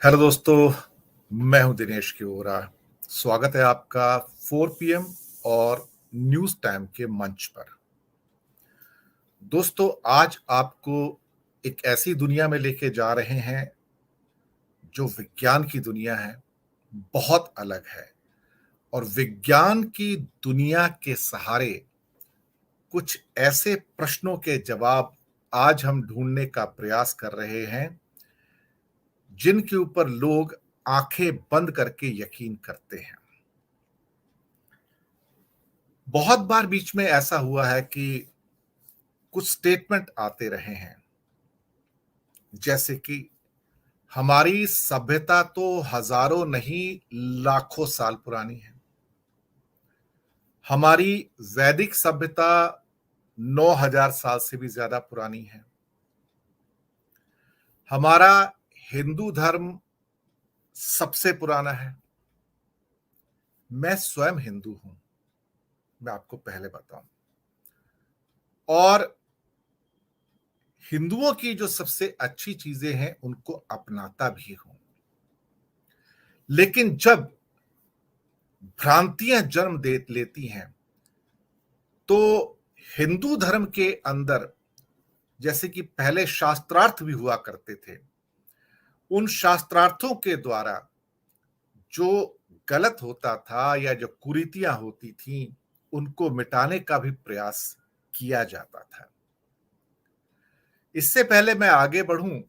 Hello दोस्तों, मैं हूं दिनेश किओरा। स्वागत है आपका 4 PM और न्यूज टाइम के मंच पर। दोस्तों, आज आपको एक ऐसी दुनिया में लेके जा रहे हैं जो विज्ञान की दुनिया है, बहुत अलग है। और विज्ञान की दुनिया के सहारे कुछ ऐसे प्रश्नों के जवाब आज हम ढूंढने का प्रयास कर रहे हैं जिनके ऊपर लोग आंखें बंद करके यकीन करते हैं। बहुत बार बीच में ऐसा हुआ है कि कुछ स्टेटमेंट आते रहे हैं, जैसे कि हमारी सभ्यता तो हजारों नहीं लाखों साल पुरानी है। हमारी वैदिक सभ्यता 9,000 साल से भी ज्यादा पुरानी है। हमारा हिंदू धर्म सबसे पुराना है। मैं स्वयं हिंदू हूं, मैं आपको पहले बताऊं। और हिंदुओं की जो सबसे अच्छी चीजें हैं उनको अपनाता भी हूं। लेकिन जब भ्रांतियां जन्म दे लेती हैं तो हिंदू धर्म के अंदर, जैसे कि पहले शास्त्रार्थ भी हुआ करते थे, उन शास्त्रार्थों के द्वारा जो गलत होता था या जो कुरीतियां होती थीं उनको मिटाने का भी प्रयास किया जाता था। इससे पहले मैं आगे बढ़ूं,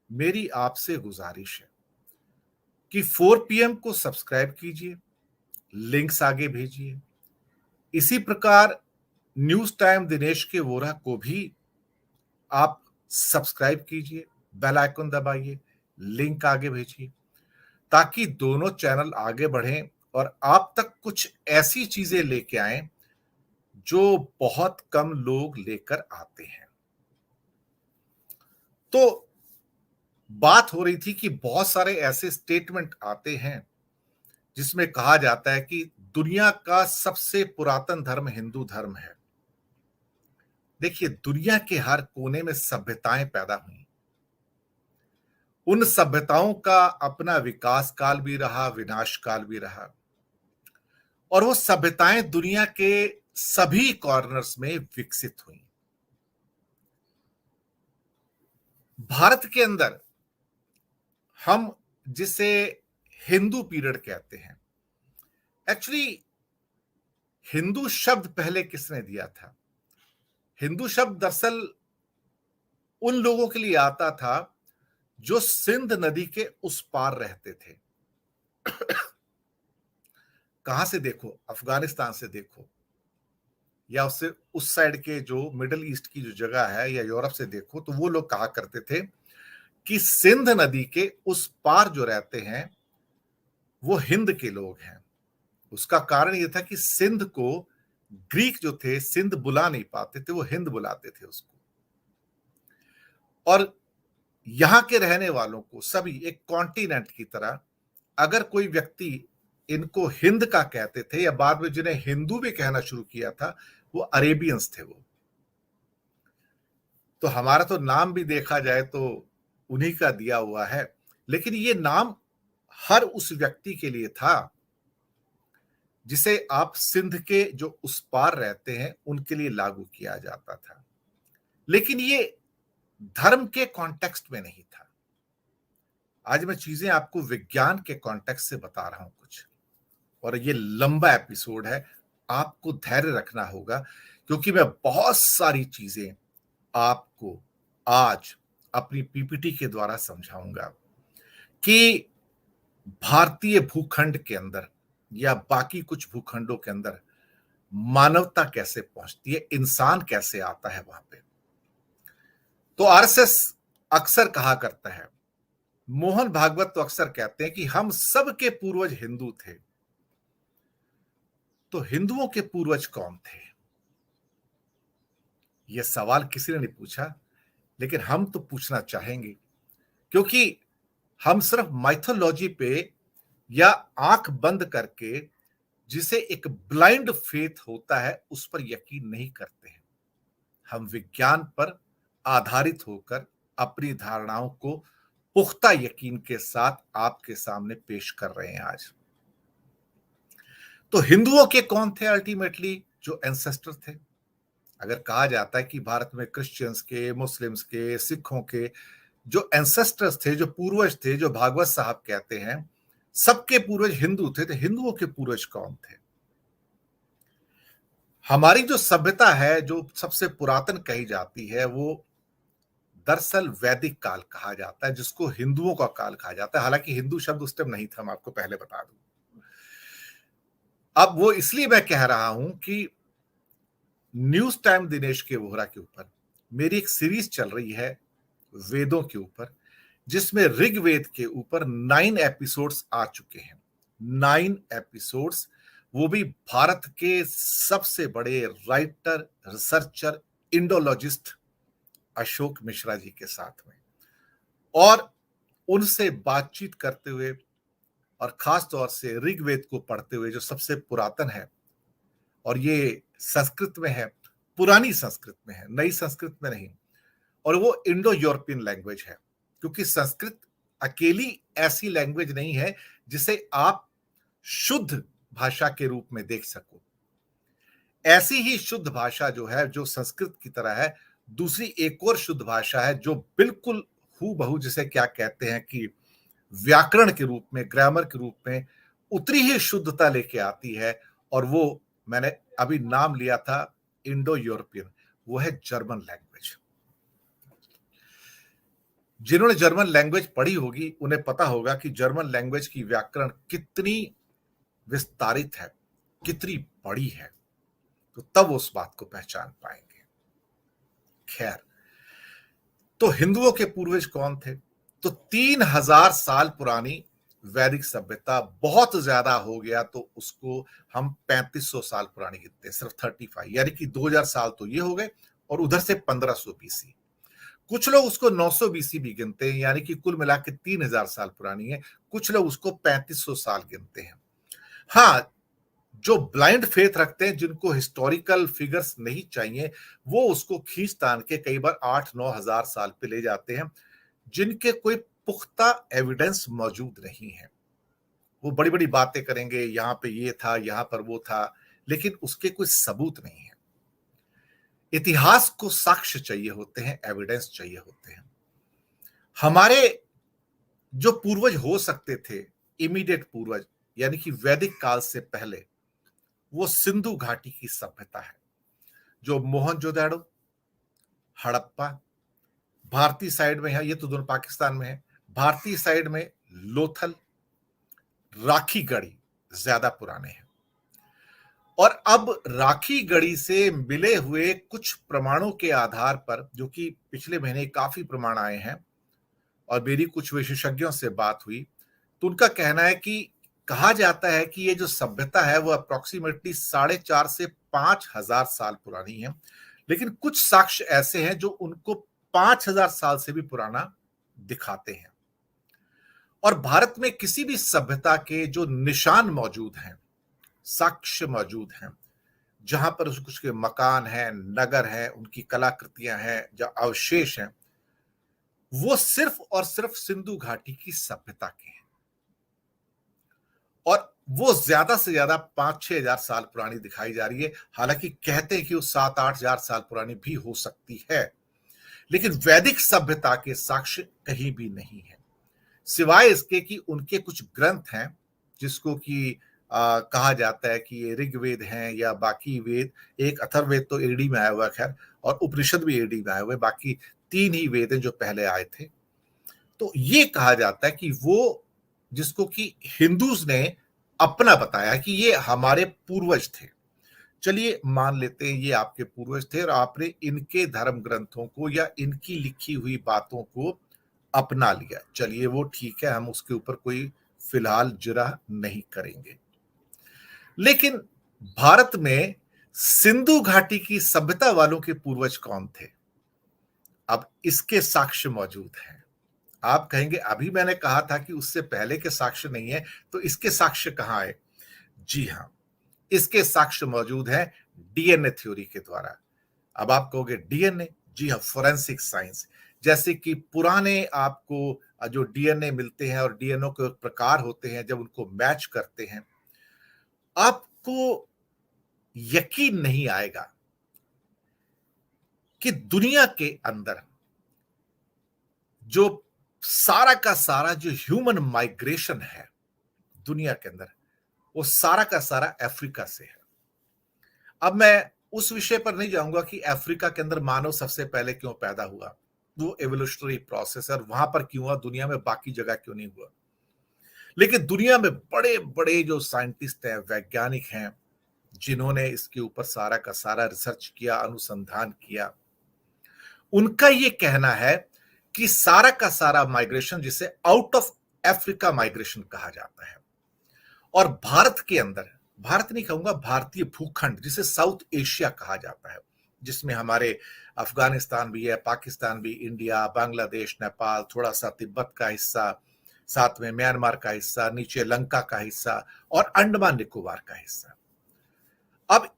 मेरी आपसे गुजारिश है कि 4 PM को सब्सक्राइब कीजिए, लिंक्स आगे भेजिए। इसी प्रकार न्यूज टाइम दिनेश के वोरा को भी आप सब्सक्राइब कीजिए, बेल आइकन दबाइए, लिंक आगे भेजिए, ताकि दोनों चैनल आगे बढ़ें और आप तक कुछ ऐसी चीजें लेके आए जो बहुत कम लोग लेकर आते हैं। तो बात हो रही थी कि बहुत सारे ऐसे स्टेटमेंट आते हैं जिसमें कहा जाता है कि दुनिया का सबसे पुरातन धर्म हिंदू धर्म है। देखिए, दुनिया के हर कोने में सभ्यताएं पैदा हुई। उन सभ्यताओं का अपना विकास काल भी रहा, विनाश काल भी रहा, और वो सभ्यताएं दुनिया के सभी कॉर्नर्स में विकसित हुई। भारत के अंदर हम जिसे हिंदू पीरियड कहते हैं, एक्चुअली हिंदू शब्द पहले किसने दिया था? हिंदू शब्द दरअसल उन लोगों के लिए आता था जो सिंध नदी के उस पार रहते थे। कहां से देखो, अफगानिस्तान से देखो, या उससे उस साइड के जो मिडिल ईस्ट की जो जगह है, या यूरोप से देखो, तो वो लोग कहा करते थे कि सिंध नदी के उस पार जो रहते हैं वो हिंद के लोग हैं। उसका कारण यह था कि सिंध को ग्रीक जो थे सिंध बुला नहीं पाते थे, वो हिंद बुलाते थे उसको। और यहां के रहने वालों को सभी एक कॉन्टिनेंट की तरह, अगर कोई व्यक्ति इनको हिंद का कहते थे, या बाद में जिन्हें हिंदू भी कहना शुरू किया था, वो अरेबियंस थे। वो तो हमारा तो नाम भी देखा जाए तो उन्हीं का दिया हुआ है, लेकिन ये नाम हर उस व्यक्ति के लिए था जिसे आप सिंध के जो उस पार रहते हैं उनके लिए लागू किया जाता था। लेकिन ये धर्म के कॉन्टेक्स्ट में नहीं था। आज मैं चीजें आपको विज्ञान के कॉन्टेक्स्ट से बता रहा हूं कुछ, और ये लंबा एपिसोड है, आपको धैर्य रखना होगा, क्योंकि मैं बहुत सारी चीजें आपको आज अपनी पीपीटी के द्वारा समझाऊंगा कि भारतीय भूखंड के अंदर या बाकी कुछ भूखंडों के अंदर मानवता कैसे पहुंचती है, इंसान कैसे आता है वहां पे। तो आरएसएस अक्सर कहा करता है, मोहन भागवत तो अक्सर कहते हैं कि हम सब के पूर्वज हिंदू थे। तो हिंदुओं के पूर्वज कौन थे? यह सवाल किसी ने नहीं पूछा, लेकिन हम तो पूछना चाहेंगे, क्योंकि हम सिर्फ माइथोलॉजी पे या आंख बंद करके, जिसे एक ब्लाइंड फेथ होता है, उस पर यकीन नहीं करते हैं। हम विज्ञान पर आधारित होकर अपनी धारणाओं को पुख्ता यकीन के साथ आपके सामने पेश कर रहे हैं आज। तो हिंदुओं के कौन थे अल्टीमेटली जो एंसेस्टर थे? अगर कहा जाता है कि भारत में क्रिश्चियंस के, मुस्लिम्स के, सिखों के जो एंसेस्टर्स थे, जो पूर्वज थे, जो भागवत साहब कहते हैं सबके पूर्वज हिंदू थे, तो हिंदुओं के पूर्वज कौन थे? हमारी जो सभ्यता है, जो सबसे पुरातन कही जाती है, वो दरअसल वैदिक काल कहा जाता है, जिसको हिंदुओं का काल कहा जाता है। हालांकि हिंदू शब्द उस टाइम नहीं था, मैं आपको पहले बता दूं। अब वो इसलिए मैं कह रहा हूं कि न्यूज टाइम दिनेश के वोहरा के ऊपर मेरी एक सीरीज चल रही है वेदों के ऊपर, जिसमें ऋग्वेद के ऊपर 9 एपिसोड्स आ चुके हैं। 9 एपिसोड्स, वो भी भारत के सबसे बड़े writer, researcher, indologist Ashok Mishra ji के साथ में, और उनसे बातचीत करते हुए, और खास तौर से ऋग्वेद को पढ़ते हुए, जो सबसे पुरातन है, और ये संस्कृत में है, पुरानी संस्कृत में है, नई संस्कृत में नहीं, और वो इंडो यूरोपियन लैंग्वेज है, क्योंकि संस्कृत अकेली ऐसी लैंग्वेज नहीं है जिसे आप शुद्ध भाषा के रूप में देख सको। ऐसी ही शुद्ध भाषा जो है, जो संस्कृत की तरह है, दूसरी एक और शुद्ध भाषा है जो बिल्कुल हूबहू, जिसे क्या कहते हैं कि व्याकरण के रूप में, ग्रामर के रूप में उतनी ही शुद्धता लेके आती है, और वो मैंने अभी नाम लिया था इंडो यूरोपियन, वो है जर्मन लैंग्वेज। जिन्होंने जर्मन लैंग्वेज पढ़ी होगी उन्हें पता होगा कि जर्मन लैंग्वेज की व्याकरण कितनी विस्तारित है, कितनी बड़ी है, तो तब उस बात को पहचान पाएंगे। खैर, तो हिंदुओं के पूर्वज कौन थे? तो 3000 साल पुरानी वैदिक सभ्यता, बहुत ज्यादा हो गया तो उसको हम 3500 साल पुरानी गिनते हैं, सिर्फ 35, यानी कि 2000 साल तो ये हो गए, और उधर से 1500 बीसी। कुछ लोग उसको 900 बीसी भी गिनते हैं, यानी कि कुल मिला के 3000 साल पुरानी है। कुछ लोग उसको 3500 साल गिनते हैं। हाँ, जो ब्लाइंड फेथ रखते हैं, जिनको हिस्टोरिकल फिगर्स नहीं चाहिए, वो उसको खींच तान के कई बार 8-9 हजार साल पे ले जाते हैं, जिनके कोई पुख्ता एविडेंस मौजूद नहीं है। वो बड़ी बड़ी बातें करेंगे, यहां पे ये था, यहां पर वो था, लेकिन उसके कोई सबूत नहीं है। इतिहास को साक्ष्य चाहिए होते हैं, एविडेंस चाहिए होते हैं। हमारे जो पूर्वज हो सकते थे, इमीडिएट पूर्वज, यानी कि वैदिक काल से पहले, वो सिंधु घाटी की सभ्यता है, जो मोहनजोदड़ो, हड़प्पा, भारतीय साइड में है, ये तो दोनों पाकिस्तान में है, भारतीय साइड में लोथल, राखी गढ़ी ज्यादा पुराने हैं। और अब राखी गढ़ी से मिले हुए कुछ प्रमाणों के आधार पर, जो कि पिछले महीने काफी प्रमाण आए हैं, और मेरी कुछ विशेषज्ञों से बात हुई, तो उनका कहना है कि कहा जाता है कि ये जो सभ्यता है वो अप्रोक्सीमेटली 4.5 से 5,000 साल पुरानी है, लेकिन कुछ साक्ष्य ऐसे हैं जो उनको 5,000 साल से भी पुराना दिखाते हैं। और भारत में किसी भी सभ्यता के जो निशान मौजूद हैं, साक्ष्य मौजूद हैं, जहां पर उसके मकान हैं, नगर हैं, उनकी कलाकृतियां हैं, जो अवशेष हैं, वो सिर्फ और सिर्फ सिंधु घाटी की सभ्यता के हैं, और वो ज्यादा से ज्यादा 5-6 हजार साल पुरानी दिखाई जा रही है। हालांकि कहते हैं कि वो 7-8 हजार साल पुरानी भी हो सकती है, लेकिन वैदिक सभ्यता के साक्ष्य कहीं भी नहीं है, सिवाय इसके कि उनके कुछ ग्रंथ हैं, जिसको कि कहा जाता है कि ये ऋग्वेद हैं या बाकी वेद। एक अथर्ववेद तो एडी में आया हुआ है, खैर, और उपनिषद भी एडी में आए हुए, बाकी 3 ही वेद हैं जो पहले आए थे। तो ये कहा जाता है कि वो, जिसको कि हिंदूज ने अपना बताया कि ये हमारे पूर्वज थे। चलिए मान लेते हैं ये आपके पूर्वज थे, और आपने इनके धर्म ग्रंथों को या इनकी लिखी हुई बातों को अपना लिया। चलिए वो ठीक है, हम उसके ऊपर कोई फिलहाल जिरह नहीं करेंगे। लेकिन भारत में सिंधु घाटी की सभ्यता वालों के पूर्वज कौन थे? अब इसके साक्ष्य मौजूद हैं। आप कहेंगे अभी मैंने कहा था कि उससे पहले के साक्ष्य नहीं है, तो इसके साक्ष्य कहां आए? जी हां, इसके साक्ष्य मौजूद हैं डीएनए थ्योरी के द्वारा। अब आप कहोगे डीएनए? जी हां, फोरेंसिक साइंस। जैसे कि पुराने आपको जो डीएनए मिलते हैं और डीएनए के प्रकार होते हैं, जब उनको मैच करते हैं, आपको यकीन नहीं आएगा कि दुनिया के अंदर जो सारा का सारा जो ह्यूमन माइग्रेशन है दुनिया के अंदर, वो सारा का सारा अफ्रीका से है। अब मैं उस विषय पर नहीं जाऊंगा कि अफ्रीका के अंदर मानव सबसे पहले क्यों पैदा हुआ, वो एवोल्यूशनरी प्रोसेस है, और वहां पर क्यों हुआ, दुनिया में बाकी जगह क्यों नहीं हुआ। लेकिन दुनिया में बड़े बड़े जो साइंटिस्ट हैं, वैज्ञानिक हैं, जिन्होंने इसके ऊपर सारा का सारा रिसर्च किया, अनुसंधान किया, उनका ये कहना है कि सारा का सारा माइग्रेशन, जिसे आउट ऑफ अफ्रीका माइग्रेशन कहा जाता है, और भारत के अंदर, भारत नहीं कहूंगा, भारतीय भूखंड जिसे साउथ एशिया कहा जाता है, जिसमें हमारे अफगानिस्तान भी है, पाकिस्तान भी, इंडिया, बांग्लादेश, नेपाल, थोड़ा सा तिब्बत का हिस्सा, साथ में म्यांमार का हिस्सा, नीचे लंका का हिस्सा, और अंडमान निकोबार का हिस्सा। अब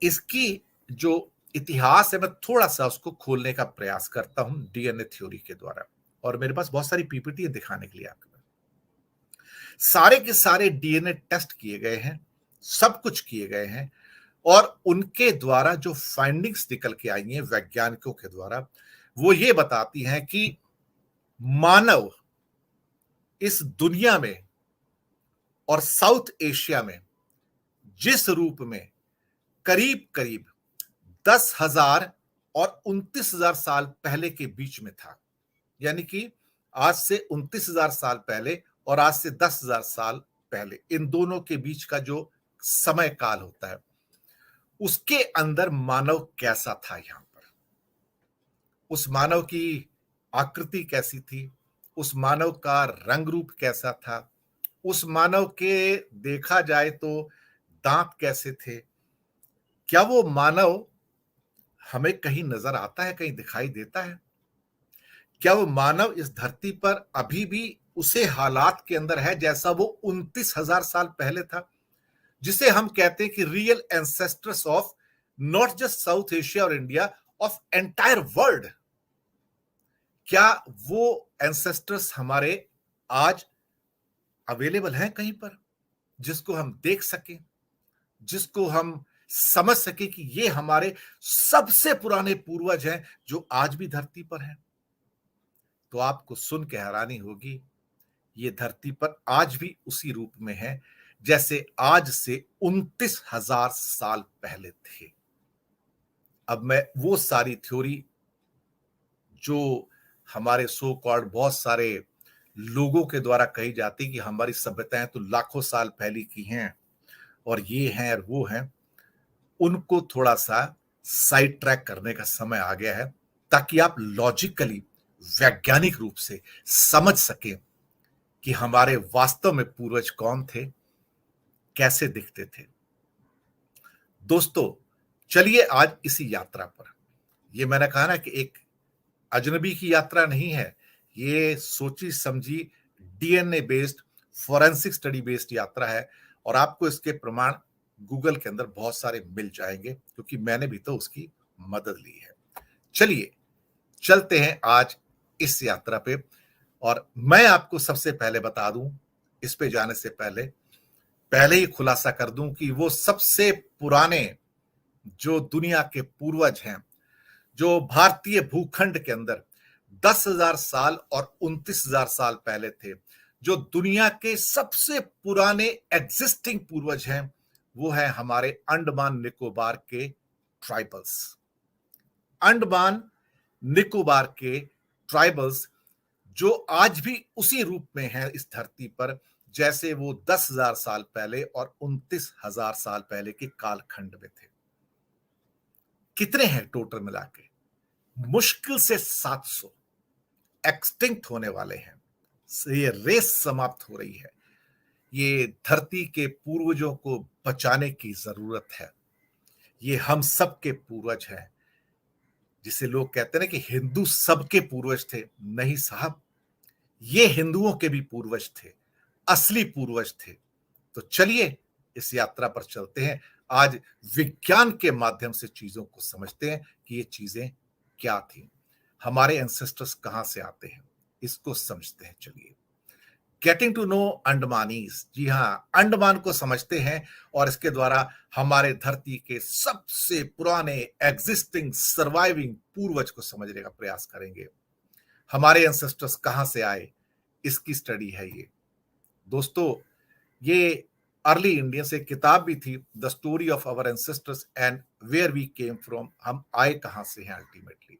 इसकी जो इतिहास है, मैं थोड़ा सा उसको खोलने का प्रयास करता हूं डीएनए थ्योरी के द्वारा, और मेरे पास बहुत सारी पीपीटी है दिखाने के लिए आपको। सारे के सारे डीएनए टेस्ट किए गए हैं, सब कुछ किए गए हैं, और उनके द्वारा जो फाइंडिंग्स निकल के आई हैं वैज्ञानिकों के द्वारा, वो ये बताती हैं कि मानव इस दुनिया में और साउथ एशिया में जिस रूप में करीब करीब 10,000 और 29,000 साल पहले के बीच में था, यानी कि आज से 29,000 साल पहले और आज से 10,000 साल पहले, इन दोनों के बीच का जो समय काल होता है, उसके अंदर मानव कैसा था, यहां पर उस मानव की आकृति कैसी थी, उस मानव का रंग रूप कैसा था, उस मानव के देखा जाए तो दांत कैसे थे, क्या वो मानव हमें कहीं नजर आता है, कहीं दिखाई देता है, क्या वो मानव इस धरती पर अभी भी उसे हालात के अंदर है जैसा वो 29,000 साल पहले था, जिसे हम कहते हैं कि real ancestors of not just south Asia और इंडिया, ऑफ एंटायर वर्ल्ड। क्या वो एंसेस्टर्स हमारे आज अवेलेबल हैं कहीं पर, जिसको हम देख सकें, जिसको हम समझ सके कि ये हमारे सबसे पुराने पूर्वज हैं जो आज भी धरती पर हैं? तो आपको सुन के हैरानी होगी, ये धरती पर आज भी उसी रूप में है जैसे आज से 29,000 साल पहले थे। अब मैं वो सारी थ्योरी जो हमारे सो कॉल्ड बहुत सारे लोगों के द्वारा कही जाती कि हमारी सभ्यताएं तो लाखों साल पहले की हैं और ये हैं और वो हैं, उनको थोड़ा सा साइड ट्रैक करने का समय आ गया है, ताकि आप लॉजिकली, वैज्ञानिक रूप से समझ सकें कि हमारे वास्तव में पूर्वज कौन थे, कैसे दिखते थे। दोस्तों, चलिए आज इसी यात्रा पर, ये मैंने कहा ना कि एक अजनबी की यात्रा नहीं है, ये सोची समझी DNA based, forensic study based यात्रा है, और आपको इसके प्रमाण गूगल के अंदर बहुत सारे मिल जाएंगे, क्योंकि मैंने भी तो उसकी मदद ली है। चलिए चलते हैं आज इस यात्रा पे, और मैं आपको सबसे पहले बता दूं, इस पे जाने से पहले पहले ही खुलासा कर दूं कि वो सबसे पुराने जो दुनिया के पूर्वज हैं, जो भारतीय भूखंड के अंदर 10,000 साल और 29,000 साल पहले थे, जो दुनिया के सबसे पुराने एग्जिस्टिंग पूर्वज हैं, वो है हमारे अंडमान निकोबार के ट्राइबल्स। अंडमान निकोबार के ट्राइबल्स जो आज भी उसी रूप में है इस धरती पर जैसे वो 10,000 साल पहले और 29,000 साल पहले के कालखंड में थे। कितने हैं टोटल मिला के? मुश्किल से 700 एक्सटिंक्ट होने वाले हैं। ये रेस समाप्त हो रही है। ये धरती के पूर्वजों को बचाने की जरूरत है। ये हम सब के पूर्वज हैं, जिसे लोग कहते हैं ना कि हिंदू सबके पूर्वज थे। नहीं साहब, ये हिंदुओं के भी पूर्वज थे, असली पूर्वज थे। तो चलिए इस यात्रा पर चलते हैं। आज विज्ञान के माध्यम से चीजों को समझते हैं कि ये चीजें क्या थी। हमारे एंसेस्टर्स कहां से आते हैं, इसको समझते हैं। चलिए, गेटिंग टू नो अंडमानीज। जी हाँ, अंडमान को समझते हैं और इसके द्वारा हमारे धरती के सबसे पुराने एग्जिस्टिंग सर्वाइविंग पूर्वज को समझने का प्रयास करेंगे। हमारे एंसेस्टर्स कहां से आए, इसकी स्टडी है ये। दोस्तों, ये अर्ली इंडियन से किताब भी थी, the story of our ancestors and where we came from, हम आए कहां से हैं अल्टीमेटली।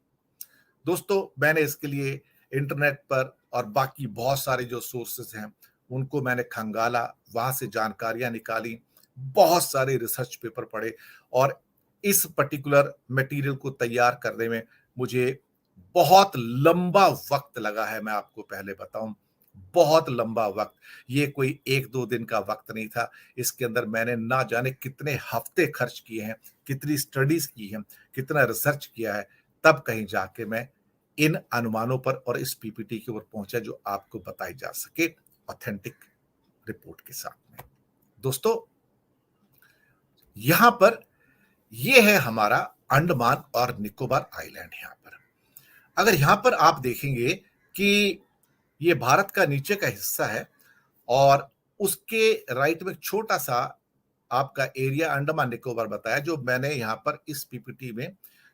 दोस्तों, मैंने इसके लिए इंटरनेट पर और बाकी बहुत सारे जो सोर्सेस हैं उनको मैंने खंगाला, वहां से जानकारियां निकाली, बहुत सारे रिसर्च पेपर पढ़े और इस पर्टिकुलर मटेरियल को तैयार करने में मुझे बहुत लंबा वक्त लगा है। मैं आपको पहले बताऊं, बहुत लंबा वक्त, ये कोई एक दो दिन का वक्त नहीं था। इसके अंदर मैंने ना जाने कितने हफ्ते खर्च किए हैं, कितनी स्टडीज की हैं, कितना रिसर्च किया है, तब कहीं जाके मैं इन अनुमानों पर और इस पीपीटी के ऊपर पहुंचा जो आपको बताई जा सके ऑथेंटिक रिपोर्ट के साथ में। दोस्तों, यहां पर यह है हमारा अंडमान और निकोबार आइलैंड। यहां पर अगर यहां पर आप देखेंगे कि ये भारत का नीचे का हिस्सा है और उसके राइट में छोटा सा आपका एरिया अंडमान निकोबार बताया, जो मैंने यहां पर इस पीपीटी में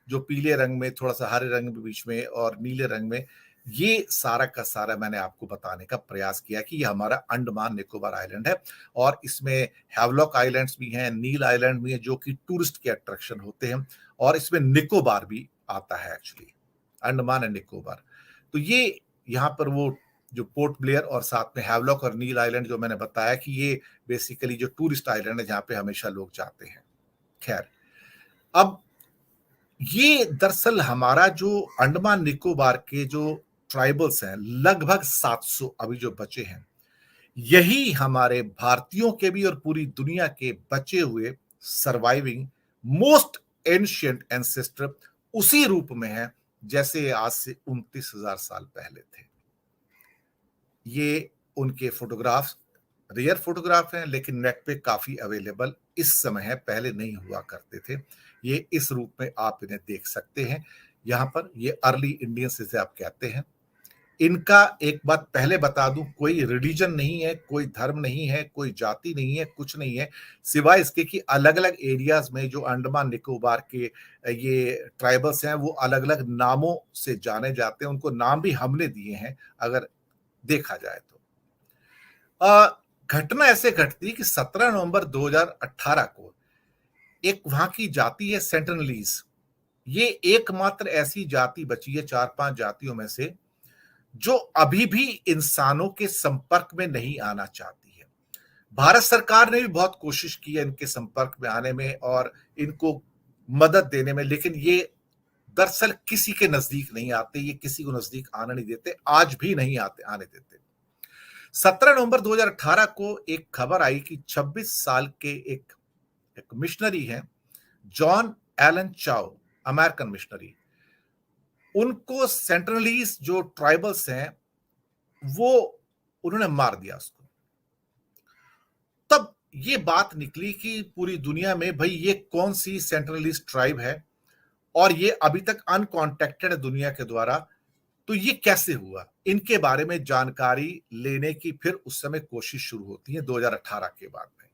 जो पीले रंग में, थोड़ा सा हरे रंग में बीच में और नीले रंग में, ये सारा का सारा मैंने आपको बताने का प्रयास किया कि ये हमारा अंडमान निकोबार आइलैंड है और इसमें हैवलॉक आइलैंड्स भी हैं, नील आइलैंड भी है जो कि टूरिस्ट के अट्रैक्शन होते हैं, और इसमें निकोबार भी आता है एक्चुअली, अंडमान एंड निकोबार। तो ये यहाँ पर वो जो पोर्ट ब्लेयर और साथ में हैवलॉक और नील आइलैंड जो मैंने बताया कि ये बेसिकली जो टूरिस्ट आइलैंड है जहाँ पे हमेशा लोग जाते हैं। खैर, अब ये दरअसल हमारा जो अंडमान निकोबार के जो ट्राइबल्स हैं, लगभग 700 अभी जो बचे हैं, यही हमारे भारतीयों के भी और पूरी दुनिया के बचे हुए सर्वाइविंग मोस्ट एंशिएंट एंसेस्टर उसी रूप में है जैसे आज से 29,000 साल पहले थे। ये उनके फोटोग्राफ्स रेयर फोटोग्राफ हैं, लेकिन नेट पे काफी अवेलेबल इस समय है, पहले नहीं हुआ करते थे। ये इस रूप में आप इन्हें देख सकते हैं। यहाँ पर ये अर्ली इंडियंस जिसे आप कहते हैं। इनका एक बात पहले बता दूं, कोई रिलीजन नहीं है, कोई धर्म नहीं है, कोई जाति नहीं है, कुछ नहीं है, सिवाय इसके कि अलग अलग एरियाज में जो अंडमान निकोबार के ये ट्राइबल्स हैं वो अलग अलग नामों से जाने जाते हैं, उनको नाम भी हमने दिए हैं अगर देखा जाए तो। घटना ऐसे घटती कि 17 नवंबर 2018 को एक वहां की जाति है सेंटिनलीज। ये एकमात्र ऐसी जाति बची है 4-5 जातियों में से जो अभी भी इंसानों के संपर्क में नहीं आना चाहती है। भारत सरकार ने भी बहुत कोशिश की है इनके संपर्क में आने में और इनको मदद देने में, लेकिन ये दरअसल किसी के नजदीक नहीं आते, ये किसी को नजदीक आने नहीं देते, आज भी नहीं आने देते। 17 नवंबर 2018 को एक खबर आई कि 26 साल के एक मिशनरी हैं, जॉन एलन चाओ, अमेरिकन मिशनरी, उनको सेंट्रलीज जो ट्राइबल्स हैं वो उन्होंने मार दिया उसको। तब ये बात निकली कि पूरी दुनिया में भाई ये कौन सी सेंट्रलीज ट्राइब है और ये अभी तक अनकॉन्टेक्टेड है दुनिया के द्वारा, तो ये कैसे हुआ, इनके बारे में जानकारी लेने की फिर उस समय कोशिश शुरू होती है 2018 के बाद में।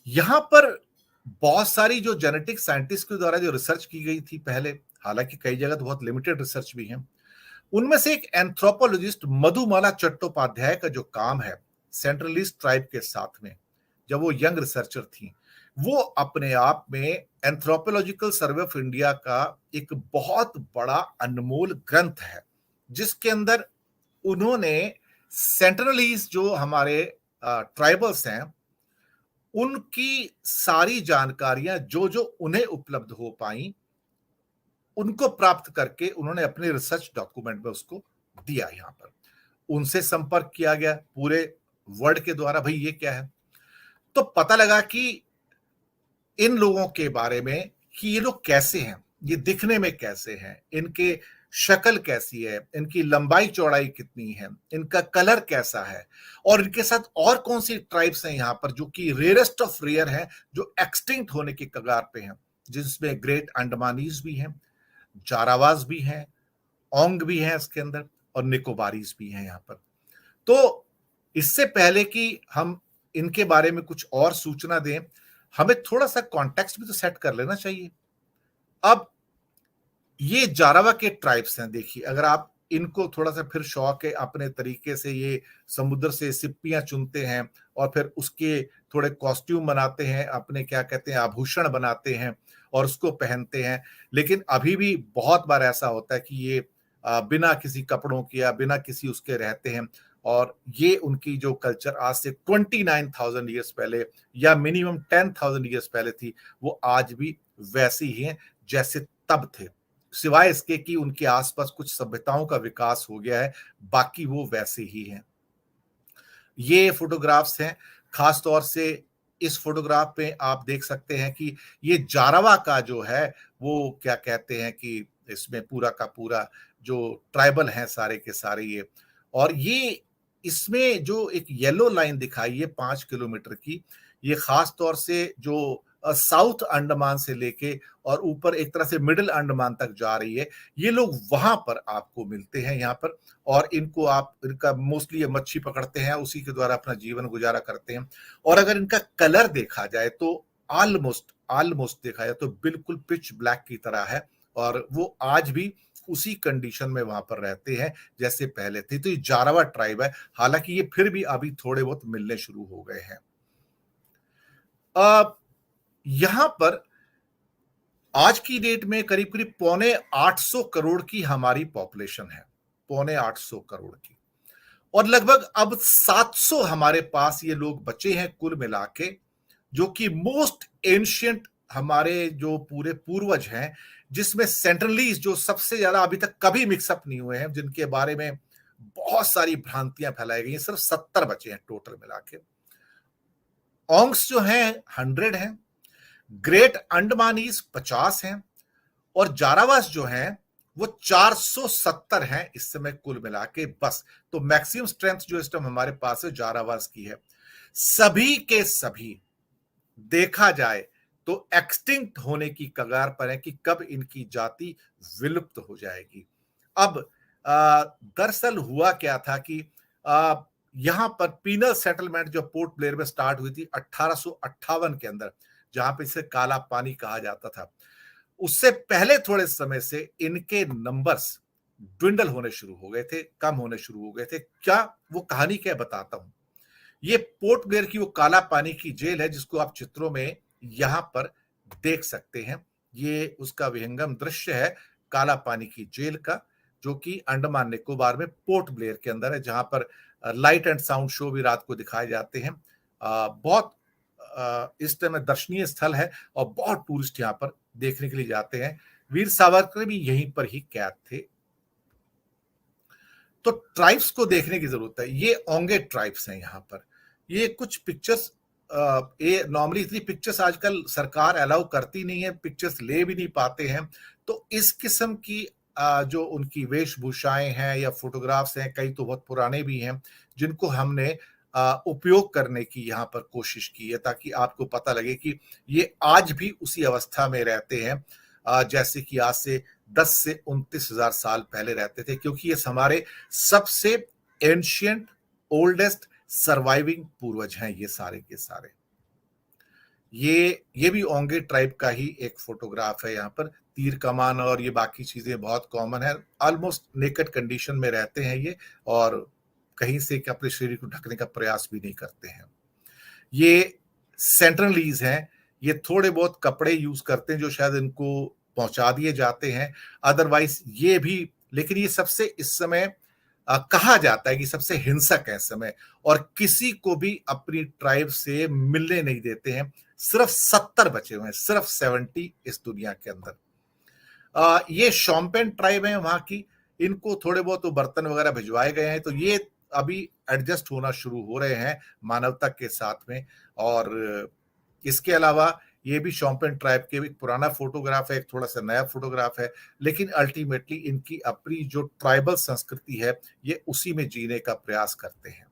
यहां पर बहुत सारी जो जेनेटिक साइंटिस्ट के द्वारा जो रिसर्च की गई थी पहले, हालांकि कई जगह तो बहुत लिमिटेड रिसर्च भी है, उनमें से एक एंथ्रोपोलॉजिस्ट मधुमाला चट्टोपाध्याय का जो काम है सेंट्रलिस्ट ट्राइब के साथ में, जब वो यंग रिसर्चर थी, वो अपने आप में एंथ्रोपोलॉजिकल सर्वे ऑफ इंडिया का एक बहुत बड़ा अनमोल ग्रंथ है, जिसके अंदर उन्होंने सेंट्रलीज जो हमारे ट्राइबल्स हैं उनकी सारी जानकारियां जो जो उन्हें उपलब्ध हो पाई उनको प्राप्त करके उन्होंने अपने रिसर्च डॉक्यूमेंट में उसको दिया। यहां पर उनसे संपर्क किया गया पूरे वर्ल्ड के द्वारा, भाई ये क्या है, तो पता लगा कि इन लोगों के बारे में कि ये लोग कैसे हैं, ये दिखने में कैसे हैं, इनके शक्ल कैसी है, इनकी लंबाई चौड़ाई कितनी है, इनका कलर कैसा है, और इनके साथ और कौन सी ट्राइब्स हैं यहां पर जो कि रेयरेस्ट ऑफ रेयर हैं, जो एक्सटिंक्ट होने की कगार पे हैं, जिसमें ग्रेट अंडमानीज भी हैं, जारावाज भी हैं, ओंग भी हैं इसके अंदर और निकोबारीज भी हैं यहाँ पर। तो इससे पहले कि हम इनके बारे में कुछ और सूचना दें, हमें थोड़ा-सा कॉन्टेक्स्ट भी तो सेट कर लेना चाहिए। अब ये जारावा के ट्राइब्स हैं, देखिए अगर आप इनको थोड़ा-सा फिर शौक है अपने तरीके से ये समुद्र से सिप्पियाँ चुनते हैं और फिर उसके थोड़े कॉस्ट्यूम बनाते हैं, अपने क्या कहते हैं आभूषण बनाते हैं और उसको पहनते हैं। लेकिन अभी भी बहुत बार ऐसा होता है कि ये बिना किसी कपड़ों के या बिना किसी उसके रहते हैं और ये उनकी जो कल्चर आज से 29,000 ईयर्स पहले या मिनिमम 10,000 ईयर्स पहले थी, वो आज भी वैसी ही हैं जैसे तब थे। सिवाय इसके कि उनके आसपास कुछ सभ्यताओं का विकास हो गया है, बाकी वो वैसे ही हैं। ये फोटोग्राफ्स हैं, खास तौर से इस फोटोग्राफ में आप देख सकते हैं कि ये जारावा का जो है वो क्या कहते हैं कि इसमें पूरा का पूरा जो ट्राइबल हैं सारे के सारे ये, और ये इसमें जो एक येलो लाइन दिखाई है 5 किलोमीटर की, ये खास तौर से जो साउथ अंडमान से लेके और ऊपर एक तरह से मिडल अंडमान तक जा रही है। ये लोग वहां पर आपको मिलते हैं यहाँ पर, और इनको आप इनका मोस्टली ये मच्छी पकड़ते हैं, उसी के द्वारा अपना जीवन गुजारा करते हैं। और अगर इनका कलर देखा जाए तो ऑलमोस्ट ऑलमोस्ट देखा जाए तो बिल्कुल पिच ब्लैक की तरह है, और वो आज भी उसी कंडीशन में वहां पर रहते हैं जैसे पहले थे। तो ये जारावा ट्राइब है, हालांकि ये फिर भी अभी थोड़े बहुत मिलने शुरू हो गए हैं। यहां पर आज की डेट में करीब करीब 725 करोड़ की हमारी पॉपुलेशन है, 725 करोड़ की, और लगभग अब 700 हमारे पास ये लोग बचे हैं कुल मिला के, जो कि मोस्ट एंशियंट हमारे जो पूरे पूर्वज हैं, जिसमें सेंट्रलीज जो सबसे ज्यादा अभी तक कभी मिक्सअप नहीं हुए हैं, जिनके बारे में बहुत सारी भ्रांतियां फैलाई गई हैं, सिर्फ 70 बचे हैं टोटल मिला के। ओंग्स जो हैं 100 हैं, ग्रेट अंडमानीज 50 हैं, और जारावास जो हैं वो 470 हैं इस समय कुल मिला के बस। तो मैक्सिमम स्ट्रेंथ जो इस टाइम हमारे पास है जारावास की है। सभी के सभी देखा जाए तो एक्सटिंक्ट होने की कगार पर है कि कब इनकी जाति विलुप्त हो जाएगी। अब दरअसल हुआ क्या था कि यहां पर पीनल सेटलमेंट जो पोर्ट ब्लेयर में स्टार्ट हुई थी 1858 के अंदर, जहां पे इसे काला पानी कहा जाता था, उससे पहले थोड़े समय से इनके नंबर्स ड्विंडल होने शुरू हो गए थे, कम होने शुरू हो गए थे। क्या वो कहानी क्या बताता हूं। ये पोर्ट ब्लेयर की वो काला पानी की जेल है जिसको आप चित्रों में यहां पर देख सकते हैं। ये उसका विहंगम दृश्य है काला पानी की जेल का, जो कि अंडमान निकोबार में पोर्ट ब्लेयर के अंदर है, जहां पर लाइट एंड साउंड शो भी रात को दिखाए जाते हैं। बहुत इस समय दर्शनीय स्थल है और बहुत टूरिस्ट यहाँ पर देखने के लिए जाते हैं। वीर सावरकर भी यहीं पर ही कैद थे। तो ट्राइब्स को देखने की जरूरत है। ये ओंगे ट्राइब्स हैं यहाँ पर। ये कुछ पिक्चर्स, ये नॉर्मली इतनी पिक्चर्स आजकल सरकार अलाउ करती नहीं है, पिक्चर्स ले भी नहीं पाते हैं। तो इस किस्म की जो उनकी वेशभूषाएं हैं या फोटोग्राफ्स हैं, कई तो बहुत पुराने भी हैं, जिनको हमने उपयोग करने की यहाँ पर कोशिश की है, ताकि आपको पता लगे कि ये आज भी उसी अवस्था में रहते हैं जैसे कि आज से 10 से 29,000 साल पहले रहते थे, क्योंकि ये हमारे सबसे एंशियंट ओल्डेस्ट सर्वाइविंग पूर्वज हैं ये सारे के सारे। ये भी ओंगे ट्राइब का ही एक फोटोग्राफ है। यहाँ पर तीर कमान और ये बाकी चीजें बहुत कॉमन है। ऑलमोस्ट नेकेड कंडीशन में रहते हैं ये, और कहीं से अपने शरीर को ढकने का प्रयास भी नहीं करते हैं। ये सेंट्रलीज हैं, ये थोड़े बहुत कपड़े यूज करते हैं जो शायद इनको पहुंचा दिए जाते हैं, अदरवाइज ये भी, लेकिन ये सबसे इस समय कहा जाता है कि सबसे हिंसक है इस समय, और किसी को भी अपनी ट्राइब से मिलने नहीं देते हैं। सिर्फ 70 बचे हुए हैं, सिर्फ 70 इस दुनिया के अंदर। ये शॉम्पेन ट्राइब है वहां की, इनको थोड़े बहुत तो बर्तन वगैरह भिजवाए गए हैं, तो ये अभी एडजस्ट होना शुरू हो रहे हैं मानवता के साथ में। और इसके अलावा ये भी शॉम्पेन ट्राइब के एक पुराना फोटोग्राफ है, एक थोड़ा सा नया फोटोग्राफ है, लेकिन अल्टीमेटली इनकी अपनी जो ट्राइबल संस्कृति है ये उसी में जीने का प्रयास करते हैं।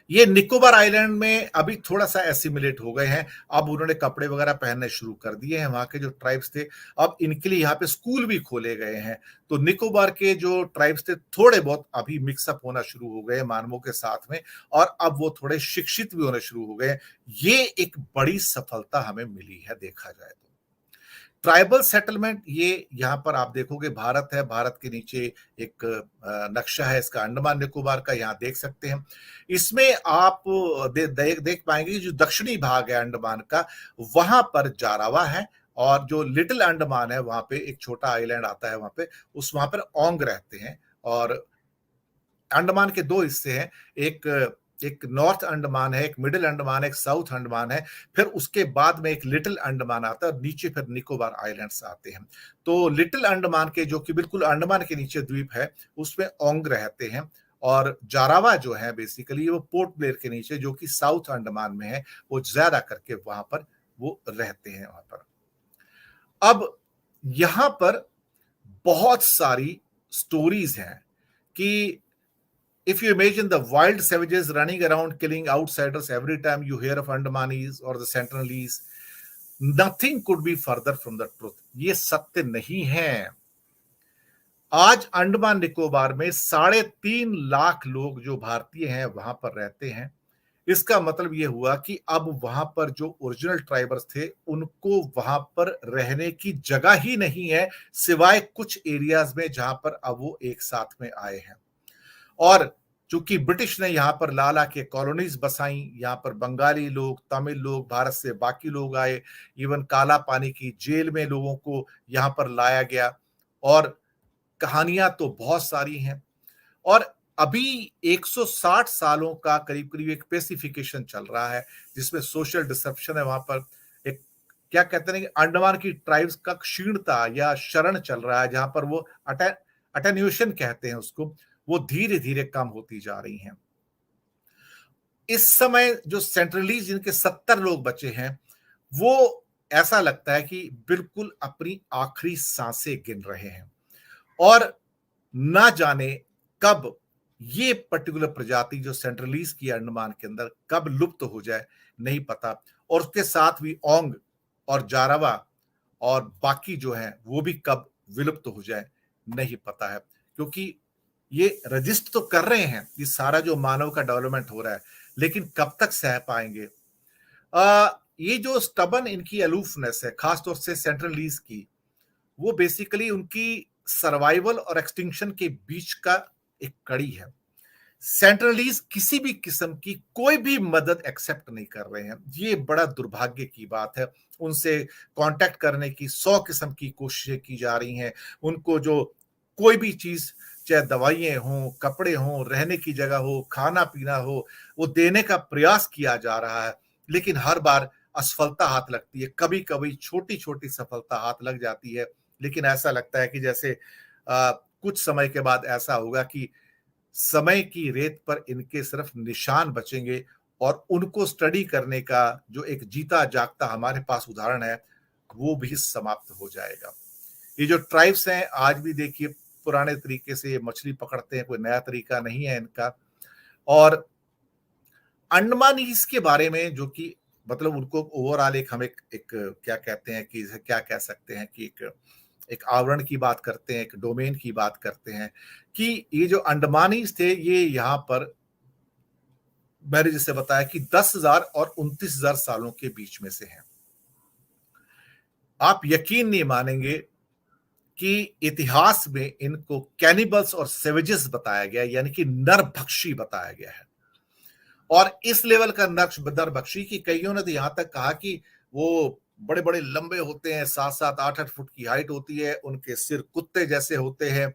ये निकोबार आइलैंड में अभी थोड़ा-सा एसिमिलेट हो गए हैं। अब उन्होंने कपड़े वगैरह पहनने शुरू कर दिए हैं, वहाँ के जो ट्राइब्स थे। अब इनके लिए यहाँ पे स्कूल भी खोले गए हैं। तो निकोबार के जो ट्राइब्स थे, थोड़े बहुत अभी मिक्स अप होना शुरू हो गए हैं मानवों के साथ में, और अब वो थोड़े शिक्षित भी होने शुरू हो गए हैं। ये एक बड़ी सफलता हमें मिली है, देखा जाए तो। ट्राइबल सेटलमेंट, ये यहाँ पर आप देखोगे भारत है, भारत के नीचे एक नक्शा है इसका अंडमान निकोबार का, यहाँ देख सकते हैं। इसमें आप देख पाएंगे जो दक्षिणी भाग है अंडमान का, वहां पर जारावा है, और जो लिटिल अंडमान है वहां पे एक छोटा आइलैंड आता है, वहां पर ओंग रहते हैं। और अंडमान के दो हिस्से हैं, एक एक नॉर्थ अंडमान है, एक मिडिल अंडमान है, एक साउथ अंडमान है। फिर उसके बाद में एक लिटिल अंडमान आता है, और नीचे फिर निकोबार आइलैंड्स आते हैं। तो लिटिल अंडमान के, जो कि बिल्कुल अंडमान के नीचे द्वीप है, उसमें ओंग रहते हैं। और जारावा जो है बेसिकली वो पोर्ट ब्लेयर के नीचे, जो कि साउथ अंडमान में है, वो ज्यादा करके वहां पर वो रहते हैं वहां पर। अब यहां पर बहुत सारी स्टोरीज हैं कि if you imagine the wild savages running around killing outsiders every time you hear of Andamanese or the Sentinelese, nothing could be further from the truth. ये सत्य नहीं है। आज अंडमान निकोबार में 3.5 लाख लोग जो भारतीय हैं वहां पर रहते हैं। इसका मतलब यह हुआ कि अब वहां पर जो ओरिजिनल ट्राइबर्स थे, उनको वहां पर रहने की जगह ही नहीं है, सिवाय कुछ एरियाज में जहां पर अब वो एक साथ में आए हैं। और चूंकि ब्रिटिश ने यहाँ पर लाला के कॉलोनीज बसाई, यहाँ पर बंगाली लोग, तमिल लोग, भारत से बाकी लोग आए, इवन काला पानी की जेल में लोगों को यहाँ पर लाया गया। और कहानियां तो बहुत सारी हैं। और अभी 160 सालों का करीब करीब एक पेसिफिकेशन चल रहा है, जिसमें सोशल डिसरप्शन है। वहां पर एक, क्या कहते हैं कि अंडमान की ट्राइब्स का क्षीणता या शरण चल रहा है, जहां पर वो अटेन्यूएशन कहते हैं उसको, वो धीरे धीरे कम होती जा रही हैं। इस समय जो सेंट्रलीज, जिनके 70 लोग बचे हैं, वो ऐसा लगता है कि बिल्कुल अपनी आखिरी सांसें गिन रहे हैं, और ना जाने कब ये पर्टिकुलर प्रजाति जो सेंट्रलीज की अंडमान के अंदर कब लुप्त हो जाए, नहीं पता। और उसके साथ भी ओंग और जारावा और बाकी जो है वो भी कब विलुप्त हो जाए, नहीं पता है। क्योंकि ये रजिस्ट तो कर रहे हैं, ये सारा जो मानव का डेवलपमेंट हो रहा है, लेकिन कब तक सह पाएंगे। ये जो स्टबन इनकी अलूफनेस है, खासतौर से सेंट्रलीज की, वो बेसिकली उनकी सर्वाइवल और एक्सटिंक्शन के बीच का एक कड़ी है। सेंट्रलीज किसी भी किस्म की कोई भी मदद एक्सेप्ट नहीं कर रहे हैं। ये बड़ा दुर्भाग्य की बात है। उनसे कांटेक्ट करने की 100 किस्म की कोशिशें की जा रही हैं। उनको जो कोई भी चीज, चाहे दवाइयां हों, कपड़े हों, रहने की जगह हो, खाना पीना हो, वो देने का प्रयास किया जा रहा है, लेकिन हर बार असफलता हाथ लगती है। कभी कभी छोटी छोटी सफलता हाथ लग जाती है, लेकिन ऐसा लगता है कि जैसे कुछ समय के बाद ऐसा होगा कि समय की रेत पर इनके सिर्फ निशान बचेंगे, और उनको स्टडी करने का जो एक जीता जागता हमारे पास उदाहरण है, वो भी समाप्त हो जाएगा। ये जो ट्राइब्स हैं, आज भी देखिए पुराने तरीके से ये मछली पकड़ते हैं, कोई नया तरीका नहीं है इनका। और अंडमानीज के बारे में, जो कि मतलब उनको ओवरऑल एक, हम एक क्या कहते हैं कि क्या कह सकते हैं कि एक आवरण की बात करते हैं, एक डोमेन की बात करते हैं, कि ये जो अंडमानीज थे, ये यहाँ पर मैंने जिसे बताया कि 10,000 और 29,000 सालों के बीच में से हैं। आप यकीन नहीं मानेंगे कि इतिहास में इनको कैनिबल्स और सेवेजेस बताया गया, यानी कि नरभक्षी बताया गया है। और इस लेवल का नरभक्षी कि कईयों ने तो यहां तक कहा कि वो बड़े बड़े लंबे होते हैं, 7-7, 8-8 फुट की हाइट होती है, उनके सिर कुत्ते जैसे होते हैं,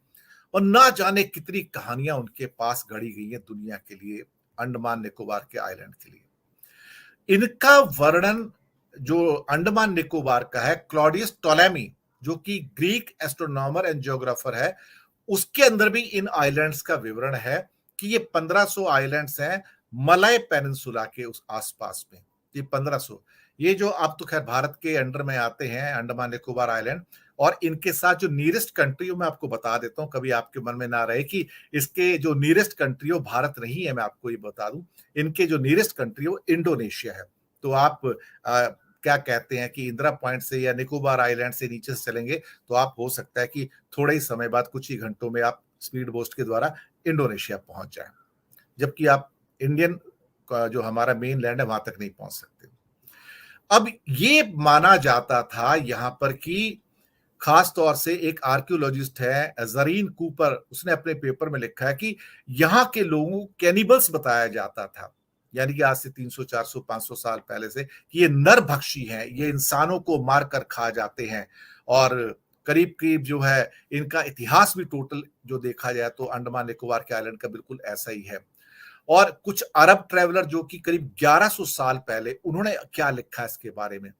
और ना जाने कितनी कहानियां उनके पास गढ़ी गई हैं दुनिया के लिए, अंडमान निकोबार के आइलैंड के लिए। इनका वर्णन जो अंडमान निकोबार का है, क्लॉडियस टोलेमी, जो कि ग्रीक एस्ट्रोनॉमर एंड जियोग्राफर है, उसके अंदर भी इन आइलैंड्स का विवरण है कि ये 1500 आइलैंड्स हैं मलय पेनिनसुला के उस आसपास में। ये 1500, ये जो अब तो खैर भारत के अंडर में आते हैं, अंडमान निकोबार आइलैंड, और इनके साथ जो नियरेस्ट कंट्री हो मैं आपको बता देता हूं, कभी आपके मन में ना रहे कि इसके जो नियरेस्ट कंट्री हो भारत नहीं है, मैं आपको ये बता दूं इनके जो नियरेस्ट कंट्री हो इंडोनेशिया है। तो आप क्या कहते हैं कि इंदिरा पॉइंट से या निकोबार आइलैंड से नीचे से चलेंगे तो आप हो सकता है कि थोड़े ही समय बाद, कुछ ही घंटों में आप स्पीड बोस्ट के द्वारा इंडोनेशिया पहुंच जाए, जबकि आप इंडियन का जो हमारा मेन लैंड है वहां तक नहीं पहुंच सकते। अब ये माना जाता था यहां पर कि खास तौर से एक आर्कियोलॉजिस्ट है जरीन कूपर, उसने अपने पेपर में लिखा है कि यहाँ के लोगों को कैनिबल्स बताया जाता था, यानी कि आज से 300 400 500 साल पहले से, कि ये नरभक्षी हैं, ये इंसानों को मारकर खा जाते हैं। और करीब करीब जो है इनका इतिहास भी टोटल जो देखा जाए तो अंडमान निकोबार के आइलैंड का बिल्कुल ऐसा ही है। और कुछ अरब ट्रेवलर जो कि करीब 1100 साल पहले, उन्होंने क्या लिखा है इसके बारे में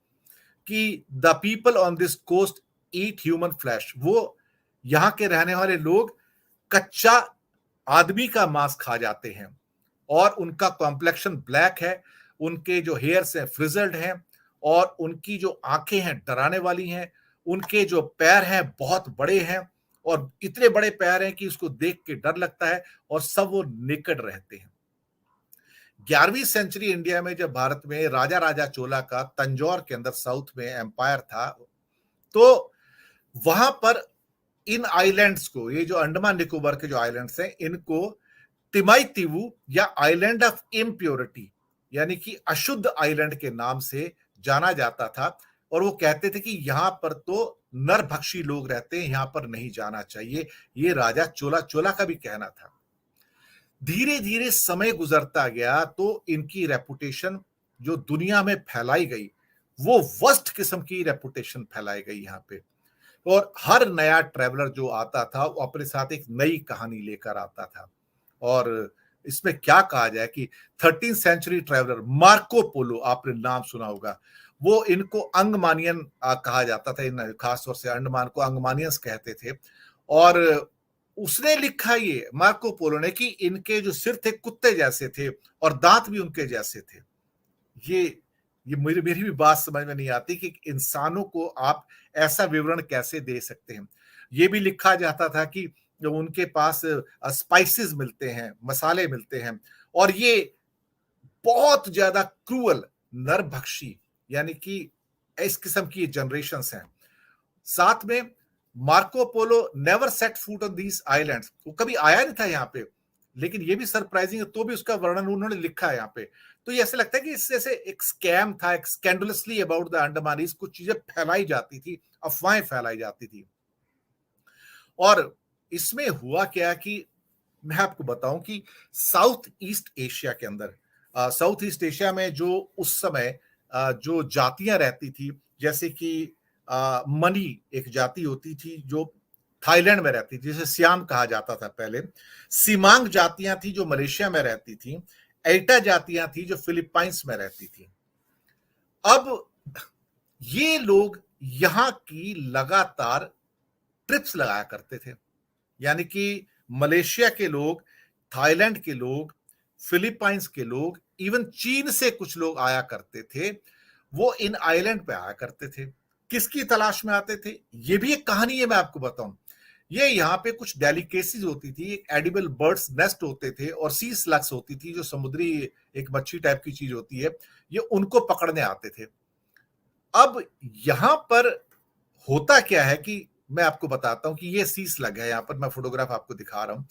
कि the people on this coast eat human flesh, वो यहां के रहने वाले लोग कच्चा आदमी का मांस खा जाते हैं और उनका कॉम्प्लेक्शन ब्लैक है, उनके जो हेयर्स हैं फ्रिजल्ड हैं और उनकी जो आंखें हैं डराने वाली हैं, उनके जो पैर हैं बहुत बड़े हैं और इतने बड़े पैर हैं कि उसको देख के डर लगता है, और सब वो नेकेड रहते हैं। 11वीं सेंचुरी इंडिया में जब भारत में राजा राजा चोला का तंजौर के अंदर साउथ में एम्पायर था, तो वहां पर इन आइलैंड्स को, ये जो अंडमान निकोबार के जो आइलैंड्स हैं, इनको तिमाई-तीवू या आइलैंड ऑफ इम्प्योरिटी, यानी कि अशुद्ध आइलैंड के नाम से जाना जाता था। और वो कहते थे कि यहां पर तो नरभक्षी लोग रहते हैं, यहां पर नहीं जाना चाहिए। ये राजा चोला चोला का भी कहना था। धीरे धीरे समय गुजरता गया तो इनकी रेपुटेशन जो दुनिया में फैलाई गई, वो वर्स्ट किस्म की रेपुटेशन फैलाई गई यहाँ पे। और हर नया ट्रैवलर जो आता था वो अपने साथ एक नई कहानी लेकर आता था। और इसमें क्या कहा जाए कि 13th century traveller Marco Polo, आपने नाम सुना होगा, वो इनको अंगमानियन कहा जाता था, इन खास तौर से अंडमान को अंगमानियंस कहते थे। और उसने लिखा ये मार्को पोलो ने कि इनके जो सिर थे कुत्ते जैसे थे और दांत भी उनके जैसे थे। ये ये मेरी मेरी भी बात समझ में नहीं आती कि इंसानों को आप ऐसा विवरण कैसे दे सकते हैं। ये भी लिखा जाता था कि जब उनके पास स्पाइसेस मिलते हैं, मसाले मिलते हैं, और ये बहुत ज्यादा क्रूअल नरभक्षी, यानी कि इस किस्म की जनरेशंस हैं। साथ में Marco Polo never set foot on these islands, वो कभी आया नहीं था यहाँ पे, लेकिन ये भी सरप्राइजिंग है, तो भी उसका वर्णन उन्होंने लिखा है यहाँ पे। तो ये ऐसे लगता है कि इससे जैसे एक स्कैम था, एक स्कैंडलसली अबाउट द अंडमानीज, कुछ चीजें फैलाई जाती थी, अफवाहें फैलाई जाती थी। और इसमें हुआ क्या कि मैं आपको बताऊं कि साउथ ईस्ट एशिया के अंदर, साउथ ईस्ट एशिया में जो उस समय जो जातियां रहती थी, जैसे कि मनी एक जाति होती थी जो थाईलैंड में रहती थी, जिसे सियाम कहा जाता था पहले। सिमांग जातियां थी जो मलेशिया में रहती थी। एटा जातियां थी जो फिलीपाइंस में रहती थी। अब ये लोग यहां की लगातार ट्रिप्स लगाया करते थे, यानी कि मलेशिया के लोग, थाईलैंड के लोग, फिलीपाइंस के लोग, इवन चीन से कुछ लोग आया करते थे। वो इन आइलैंड पे आया करते थे। किसकी तलाश में आते थे, ये भी एक कहानी है, मैं आपको बताऊं। ये यहाँ पे कुछ डेलिकेसीज होती थी, एक एडिबल बर्ड्स नेस्ट होते थे और सी स्लग्स होती थी, जो समुद्री एक मच्छी टाइप की चीज होती है, ये उनको पकड़ने आते थे। अब यहां पर होता क्या है कि मैं आपको बताता हूं कि ये सी स्लग है, यहां पर मैं फोटोग्राफ आपको दिखा रहा हूं।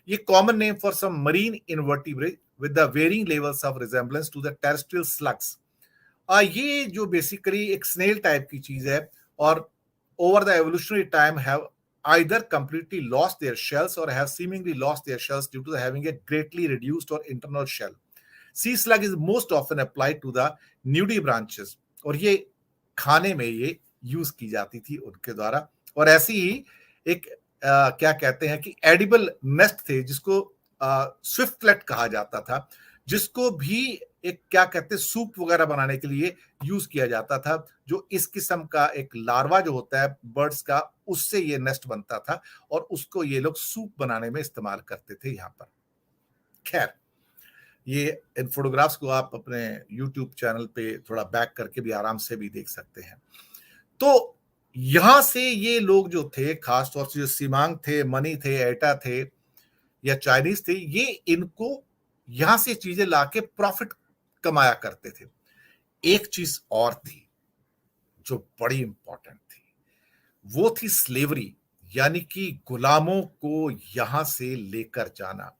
ये common name for some marine invertebrate with the varying levels of resemblance to the terrestrial slugs. ये जो बेसिकली एक स्नेल टाइप की चीज है, और over the evolutionary time have either completely lost their shells or have seemingly lost their shells due to having a greatly reduced or internal shell. Sea slug is most often applied to the nudibranchs, और ये खाने में ये use की जाती थी उनके द्वारा। और ऐसी ही एक क्या कहते हैं कि एडिबल नेस्ट थे, जिसको स्विफ्टलेट कहा जाता था, जिसको भी एक क्या कहते हैं सूप वगैरह बनाने के लिए यूज किया जाता था, जो इस किस्म का एक लार्वा जो होता है बर्ड्स का, उससे ये नेस्ट बनता था और उसको ये लोग सूप बनाने में इस्तेमाल करते थे यहाँ पर। खैर, ये इन फोटोग्राफ्स को आप अपने यूट्यूब चैनल पे थोड़ा बैक करके भी आराम से भी देख सकते हैं। तो यहां से ये लोग जो थे, खासतौर से जो सिमांग थे, मनी थे, एटा थे या चाइनीज थे, ये इनको यहां से चीजें लाके प्रॉफिट कमाया करते थे। एक चीज और थी जो बड़ी इंपॉर्टेंट थी, वो थी स्लेवरी, यानी कि गुलामों को यहां से लेकर जाना।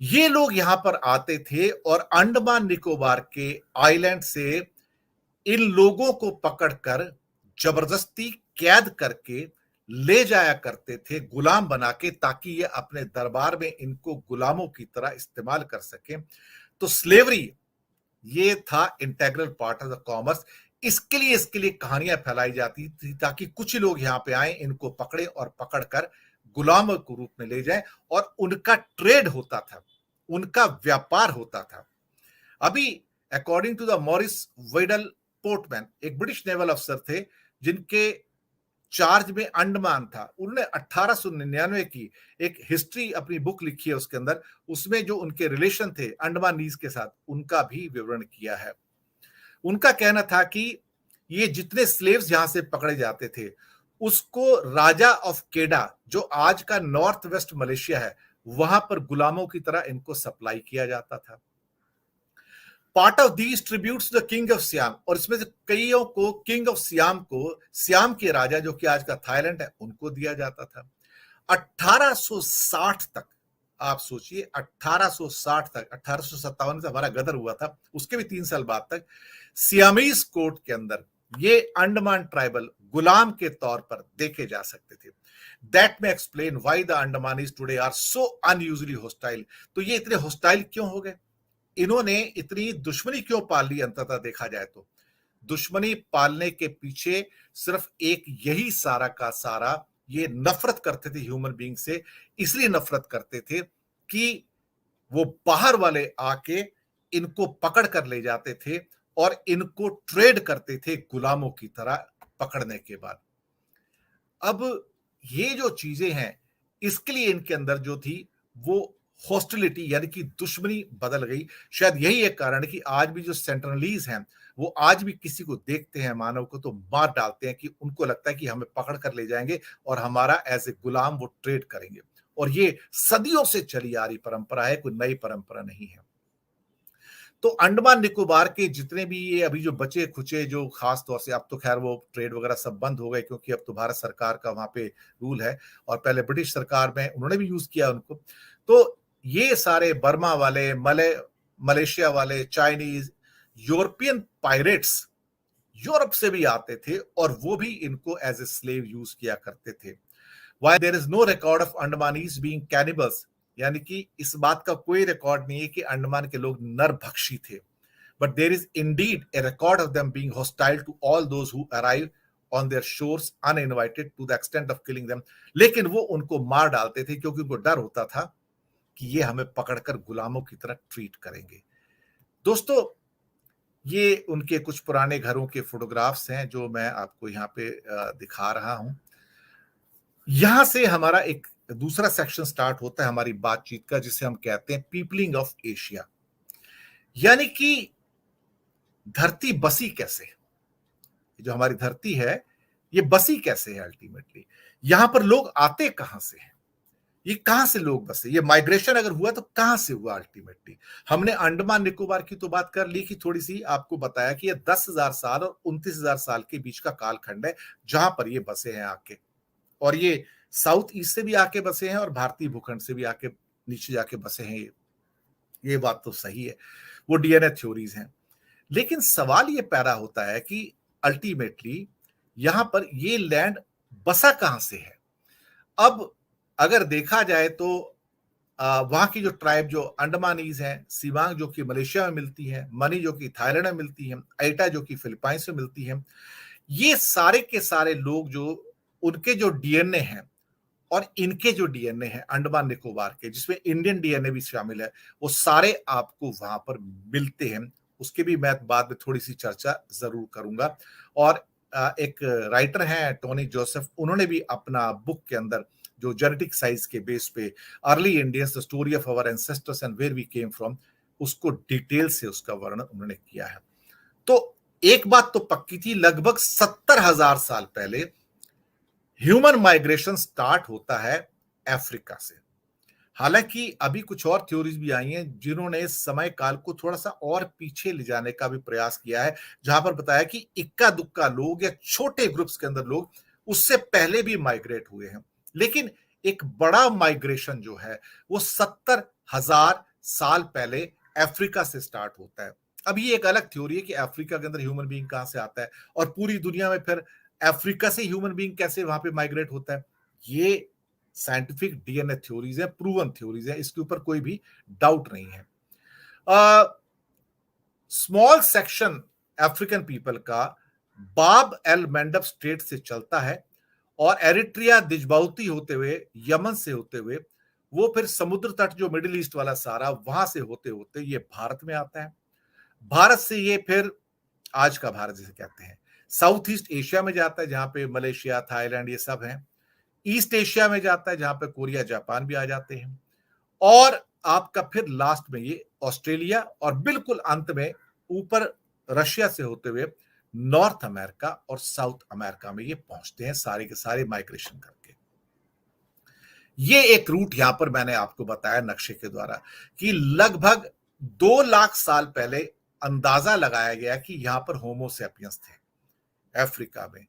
ये लोग यहां पर आते थे और अंडमान निकोबार के आइलैंड से इन लोगों को पकड़कर जबरदस्ती कैद करके ले जाया करते थे, गुलाम बना के, ताकि ये अपने दरबार में इनको गुलामों की तरह इस्तेमाल कर सके। तो स्लेवरी ये था integral part of the commerce. इसके लिए कहानियां फैलाई जाती थी ताकि कुछ लोग यहां पे आए, इनको पकड़े और पकड़कर गुलामों के रूप में ले जाएं, और उनका ट्रेड होता था, उनका व्यापार होता था। अभी according to the Maurice Vidal Portman, एक ब्रिटिश नेवल अफसर थे जिनके चार्ज में अंडमान था, उन्होंने 1899 की एक हिस्ट्री अपनी बुक लिखी है, उसके अंदर उसमें जो उनके रिलेशन थे अंडमानीज के साथ, उनका भी विवरण किया है। उनका कहना था कि ये जितने स्लेव्स यहां से पकड़े जाते थे, उसको राजा ऑफ केडा, जो आज का नॉर्थ वेस्ट मलेशिया है, वहां पर गुलामों की तरह इनको सप्लाई किया जाता था। Part of these tributes the king of SIAM, और इसमें से कईयों को किंग ऑफ सियाम को, सियाम के राजा जो कि आज का थाईलैंड है, उनको दिया जाता था। 1860 तक आप सोचिए, 1860 तक, 1857 से हमारा गदर हुआ था, उसके भी 3 साल बाद तक सियामीज कोर्ट के अंदर ये अंडमान ट्राइबल गुलाम के तौर पर देखे जा सकते थे। दैट में explain why the Andamanese today are so unusually hostile. तो ये इतने होस्टाइल क्यों हो गए, इन्होंने इतनी दुश्मनी क्यों पाल ली? अंततः देखा जाए तो दुश्मनी पालने के पीछे सिर्फ एक यही सारा का सारा, ये नफरत करते थे ह्यूमन बीइंग से। इसलिए नफरत करते थे कि वो बाहर वाले आके इनको पकड़ कर ले जाते थे और इनको ट्रेड करते थे गुलामों की तरह पकड़ने के बाद। अब ये जो चीजें हैं, इसके लिए इनके अंदर जो थी वो हॉस्टिलिटी, यानी कि दुश्मनी बदल गई। शायद यही एक कारण है कि आज भी जो सेंट्रलीज हैं, वो आज भी किसी को देखते हैं मानव को तो मार डालते हैं, कि उनको लगता है कि हमें पकड़ कर ले जाएंगे और हमारा एज ए गुलाम वो ट्रेड करेंगे। और ये सदियों से चली आ रही परंपरा है, कोई नई परंपरा नहीं है। तो अंडमान निकोबार के जितने भी ये अभी जो बचे खुचे, जो खास तौर से, अब तो खैर वो ट्रेड वगैरह सब बंद हो गए, क्योंकि अब तो भारत सरकार का वहां पे रूल है, और पहले ब्रिटिश सरकार में उन्होंने भी यूज किया उनको। तो ये सारे बर्मा वाले, मलेशिया वाले, चाइनीज, यूरोपियन पायरेट्स यूरोप से भी आते थे, और वो भी इनको एज ए स्लेव यूज किया करते थे। Why there is no record of Andamanese being cannibals, यानी कि इस बात का कोई रिकॉर्ड नहीं है कि अंडमान के लोग नरभक्षी थे, but there is indeed a record of them being hostile to all those who arrive on their shores uninvited to the extent of killing them। लेकिन वो उनको मार डालते थे क्योंकि उनको डर होता था कि ये हमें पकड़कर गुलामों की तरह ट्रीट करेंगे। दोस्तों, ये उनके कुछ पुराने घरों के फोटोग्राफ्स हैं जो मैं आपको यहाँ पे दिखा रहा हूं। यहां से हमारा एक दूसरा सेक्शन स्टार्ट होता है हमारी बातचीत का, जिसे हम कहते हैं पीपलिंग ऑफ एशिया, यानी कि धरती बसी कैसे, जो हमारी धरती है ये बसी कैसे है। अल्टीमेटली यहां पर लोग आते कहां से हैं, ये कहां से लोग बसे, ये माइग्रेशन अगर हुआ तो कहां से हुआ। अल्टीमेटली हमने अंडमान निकोबार की तो बात कर ली, कि थोड़ी सी आपको बताया कि ये 10,000 साल और 29,000 साल के बीच का कालखंड है जहां पर ये बसे हैं आके, और ये साउथ ईस्ट से भी आके बसे हैं और भारतीय भूखंड से भी आके नीचे जाके बसे हैं। ये बात तो सही है, वो डीएनए थ्योरीज हैं। लेकिन सवाल ये पैदा होता है कि अल्टीमेटली यहां पर ये लैंड बसा कहां से है। अब अगर देखा जाए तो वहां की जो ट्राइब, जो अंडमानीज हैं, सिवांग जो कि मलेशिया में मिलती है, मनी जो कि थाईलैंड में मिलती है, एटा जो कि फिलीपाइंस में मिलती है, ये सारे के सारे लोग जो उनके जो डीएनए हैं और इनके जो डीएनए हैं अंडमान निकोबार के, जिसमें इंडियन डीएनए भी शामिल है, वो सारे आपको वहां पर मिलते हैं। उसके भी मैं बाद में थोड़ी सी चर्चा जरूर करूंगा। और एक राइटर हैं टोनी जोसेफ, उन्होंने भी अपना बुक के अंदर जो जेनेटिक साइज के बेस पे early Indians the story of our ancestors and where we came from, उसको डिटेल से उसका वर्णन उन्होंने किया है। तो एक बात तो पक्की थी, लगभग 70,000 साल पहले ह्यूमन माइग्रेशन स्टार्ट होता है अफ्रीका से। हालांकि अभी कुछ और थ्योरीज भी आई हैं जिन्होंने समय काल को थोड़ा सा और पीछे ले जाने का भी प्रयास किया है, जहां पर बताया कि इक्का दुक्का लोग या छोटे ग्रुप्स के अंदर लोग उससे पहले भी माइग्रेट हुए हैं। लेकिन एक बड़ा माइग्रेशन जो है वो 70,000 साल पहले अफ्रीका से स्टार्ट होता है। अब ये एक अलग थ्योरी है कि अफ्रीका के अंदर ह्यूमन बीइंग कहां से आता है और पूरी दुनिया में फिर अफ्रीका से ह्यूमन बीइंग कैसे वहां पे माइग्रेट होता है। ये साइंटिफिक डीएनए थ्योरीज है, प्रूवन थ्योरीज है, इसके ऊपर कोई भी डाउट नहीं है। स्मॉल सेक्शन अफ्रीकन पीपल का बाब एल मंडब स्ट्रेट से चलता है और एरिट्रिया दिजबाउती होते हुए, यमन से होते हुए, वो फिर समुद्र तट जो मिडिल ईस्ट वाला सारा वहां से होते होते ये भारत में आता है। भारत से ये फिर आज का भारत जिसे कहते हैं साउथ ईस्ट एशिया में जाता है, जहां पे मलेशिया, थाईलैंड ये सब हैं। ईस्ट एशिया में जाता है जहां पे कोरिया, जापान भी आ जाते हैं। और आपका फिर लास्ट में ये ऑस्ट्रेलिया और बिल्कुल अंत में ऊपर रशिया से होते हुए नॉर्थ अमेरिका और साउथ अमेरिका में ये पहुंचते हैं सारे के सारे माइग्रेशन करके। ये एक रूट यहां पर मैंने आपको बताया नक्शे के द्वारा कि लगभग 2 लाख साल पहले अंदाजा लगाया गया कि यहां पर होमोसेपियंस थे अफ्रीका में।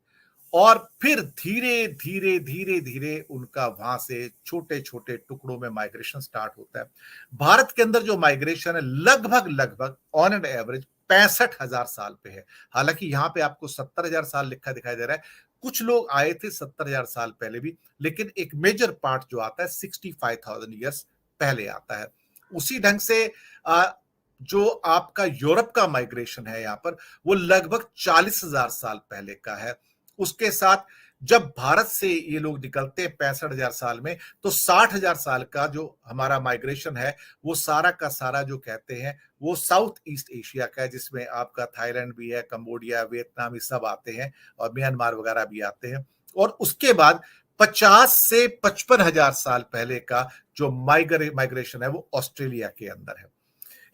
और फिर धीरे धीरे धीरे धीरे उनका वहां से छोटे छोटे टुकड़ों में माइग्रेशन स्टार्ट होता है। भारत के अंदर जो माइग्रेशन है लगभग लगभग ऑन एन एवरेज 65,000 साल पे है। हालांकि यहाँ पे आपको 70,000 साल लिखा दिखाई दे रहा है। कुछ लोग आए थे 70,000 साल पहले भी, लेकिन एक मेजर पार्ट जो आता है 65,000 ईयर्स पहले आता है। उसी ढंग से जो आपका यूरोप का माइग्रेशन है यहाँ पर वो लगभग 40,000 साल पहले का है। उसके साथ जब भारत से ये लोग निकलते हैं 65,000 साल में, तो 60,000 साल का जो हमारा माइग्रेशन है वो सारा का सारा जो कहते हैं वो साउथ ईस्ट एशिया का है, जिसमें आपका थाईलैंड भी है, कंबोडिया, वियतनाम, ये सब आते हैं और म्यांमार वगैरह भी आते हैं। और उसके बाद 50 से 55,000 साल पहले का जो माइग्रेशन है वो ऑस्ट्रेलिया के अंदर है।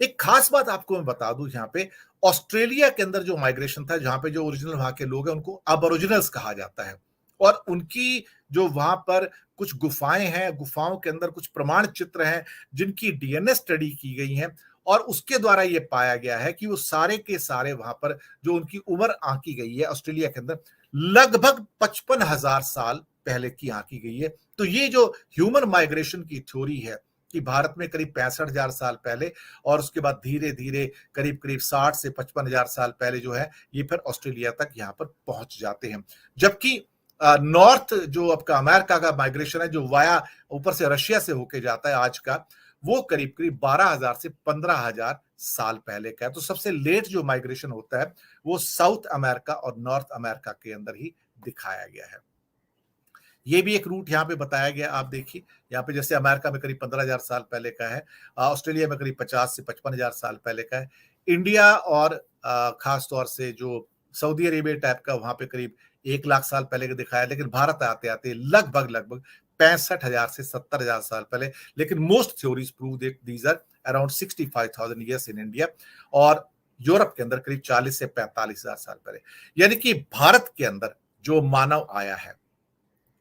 एक खास बात आपको मैं बता दूं यहाँ पे, ऑस्ट्रेलिया के अंदर जो माइग्रेशन था, जहां पे जो ओरिजिनल वहां के लोग हैं उनको अबोरिजिनल्स कहा जाता है। और उनकी जो वहां पर कुछ गुफाएं हैं, गुफाओं के अंदर कुछ प्रमाण चित्र हैं जिनकी डीएनए स्टडी की गई है और उसके द्वारा ये पाया गया है कि वो सारे के सारे वहां पर जो उनकी उम्र आंकी गई है ऑस्ट्रेलिया के अंदर लगभग 55,000 साल पहले की आंकी गई है। तो ये जो ह्यूमन माइग्रेशन की थ्योरी है कि भारत में करीब 65,000 साल पहले और उसके बाद धीरे धीरे करीब करीब 60 से 55,000 साल पहले जो है ये फिर ऑस्ट्रेलिया तक यहाँ पर पहुंच जाते हैं। जबकि नॉर्थ जो आपका अमेरिका का माइग्रेशन है जो वाया ऊपर से रशिया से होके जाता है आज का, वो करीब करीब 12,000 से 15,000 साल पहले का है। तो सबसे लेट जो माइग्रेशन होता है वो साउथ अमेरिका और नॉर्थ अमेरिका के अंदर ही दिखाया गया है। ये भी एक रूट यहाँ पे बताया गया। आप देखिए यहाँ पे जैसे अमेरिका में करीब 15,000 साल पहले का है, ऑस्ट्रेलिया में करीब 50 से 55,000 साल पहले का है। इंडिया और खास तौर से जो सऊदी अरेबिया टाइप का वहां पे करीब 1 लाख साल पहले का दिखाया, लेकिन भारत आते आते लगभग लगभग 65,000 से 70,000 साल पहले। लेकिन most theories prove that these are around 65,000 years in India और यूरोप के अंदर करीब 40 से 45,000 साल पहले। यानी कि भारत के अंदर जो मानव आया है,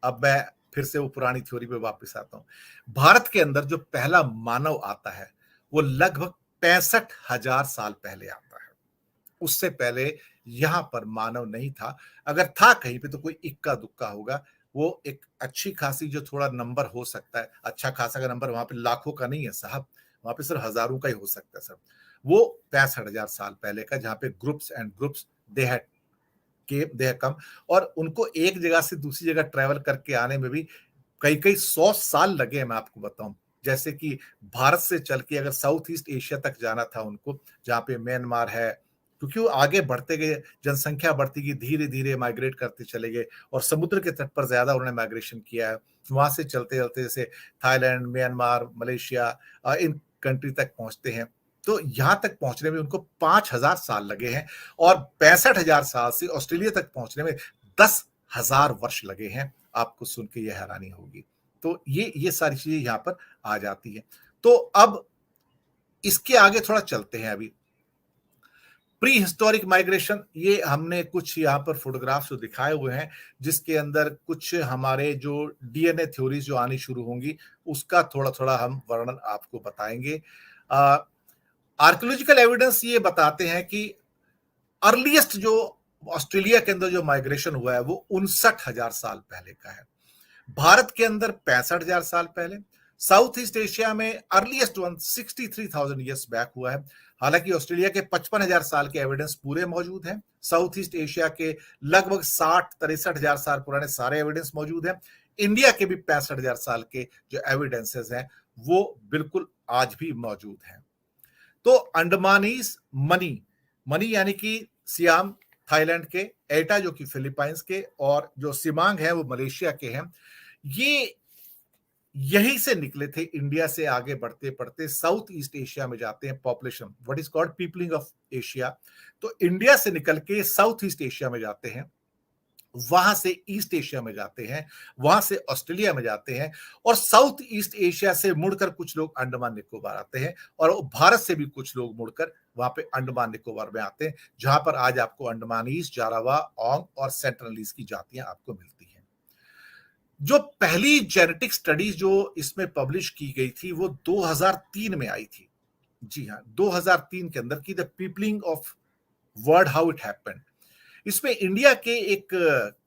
अब मैं फिर से वो पुरानी थ्योरी पे वापस आता हूं। भारत के अंदर जो पहला मानव आता है वो लगभग 65,000 साल पहले आता है। उससे पहले यहां पर मानव नहीं था। अगर था कहीं पे तो कोई इक्का दुक्का होगा। वो एक अच्छी खासी जो थोड़ा नंबर हो सकता है, अच्छा खासा का नंबर वहां पे लाखों का नहीं है साहब, वहां पे सिर्फ हजारों का ही हो सकता है सर। वो 65,000 साल पहले का, जहां पे groups and groups they had के दे कम, और उनको एक जगह से दूसरी जगह ट्रेवल करके आने में भी कई कई 100 साल लगे हैं। मैं आपको बताऊं, जैसे कि भारत से चल के अगर साउथ ईस्ट एशिया तक जाना था उनको, जहां पे म्यांमार है, क्योंकि वो आगे बढ़ते गए, जनसंख्या बढ़ती गई, धीरे धीरे माइग्रेट करते चले गए और समुद्र के तट पर ज्यादा उन्होंने माइग्रेशन किया है। वहां से चलते चलते जैसे Thailand, Myanmar, Malaysia, in country तक पहुंचते हैं। तो यहां तक पहुंचने में उनको 5,000 साल लगे हैं और 65,000 साल से ऑस्ट्रेलिया तक पहुंचने में 10,000 वर्ष लगे हैं। आपको सुन के यह हैरानी होगी। तो ये सारी चीजें यहां पर आ जाती हैं। तो अब इसके आगे थोड़ा चलते हैं। अभी प्री हिस्टोरिक माइग्रेशन, ये हमने कुछ यहाँ पर फोटोग्राफ्स जो दिखाए हुए हैं, जिसके अंदर कुछ हमारे जो डीएनए थ्योरीज जो आनी शुरू होंगी, उसका थोड़ा थोड़ा हम वर्णन आपको बताएंगे। आर्कियोलॉजिकल एविडेंस ये बताते हैं कि अर्लीस्ट जो ऑस्ट्रेलिया के अंदर जो माइग्रेशन हुआ है वो 59,000 साल पहले का है। भारत के अंदर 65,000 साल पहले। साउथ ईस्ट एशिया में अर्लीस्ट वन 63,000 ईयर्स बैक हुआ है। हालांकि ऑस्ट्रेलिया के 55,000 साल के एविडेंस पूरे मौजूद हैं। साउथ ईस्ट एशिया के लगभग 60-63,000 साल पुराने सारे एविडेंस मौजूद हैं। इंडिया के भी 65,000 साल के जो एविडेंसेस हैं वो बिल्कुल आज भी मौजूद हैं। तो अंडमानीज मनी, मनी यानी कि सियाम थाईलैंड के, एटा जो कि फिलीपाइंस के, और जो सिमांग है वो मलेशिया के हैं। ये यहीं से निकले थे, इंडिया से आगे बढ़ते बढ़ते साउथ ईस्ट एशिया में जाते हैं। Population what is called peopling of Asia, तो इंडिया से निकल के साउथ ईस्ट एशिया में जाते हैं, वहां से ईस्ट एशिया में जाते हैं, वहां से ऑस्ट्रेलिया में जाते हैं, और साउथ ईस्ट एशिया से मुड़कर कुछ लोग अंडमान निकोबार आते हैं, और भारत से भी कुछ लोग मुड़कर वहां पे अंडमान निकोबार में आते हैं, जहां पर आज आपको अंडमानीज, जारावा, ओंग और सेंट्रलीज की जातियां आपको मिलती हैं। जो पहली जेनेटिक स्टडीज जो इसमें पब्लिश की गई थी वो 2003 में आई थी। जी हाँ, 2003 के अंदर की the peopling of world how it happened. इसमें इंडिया के एक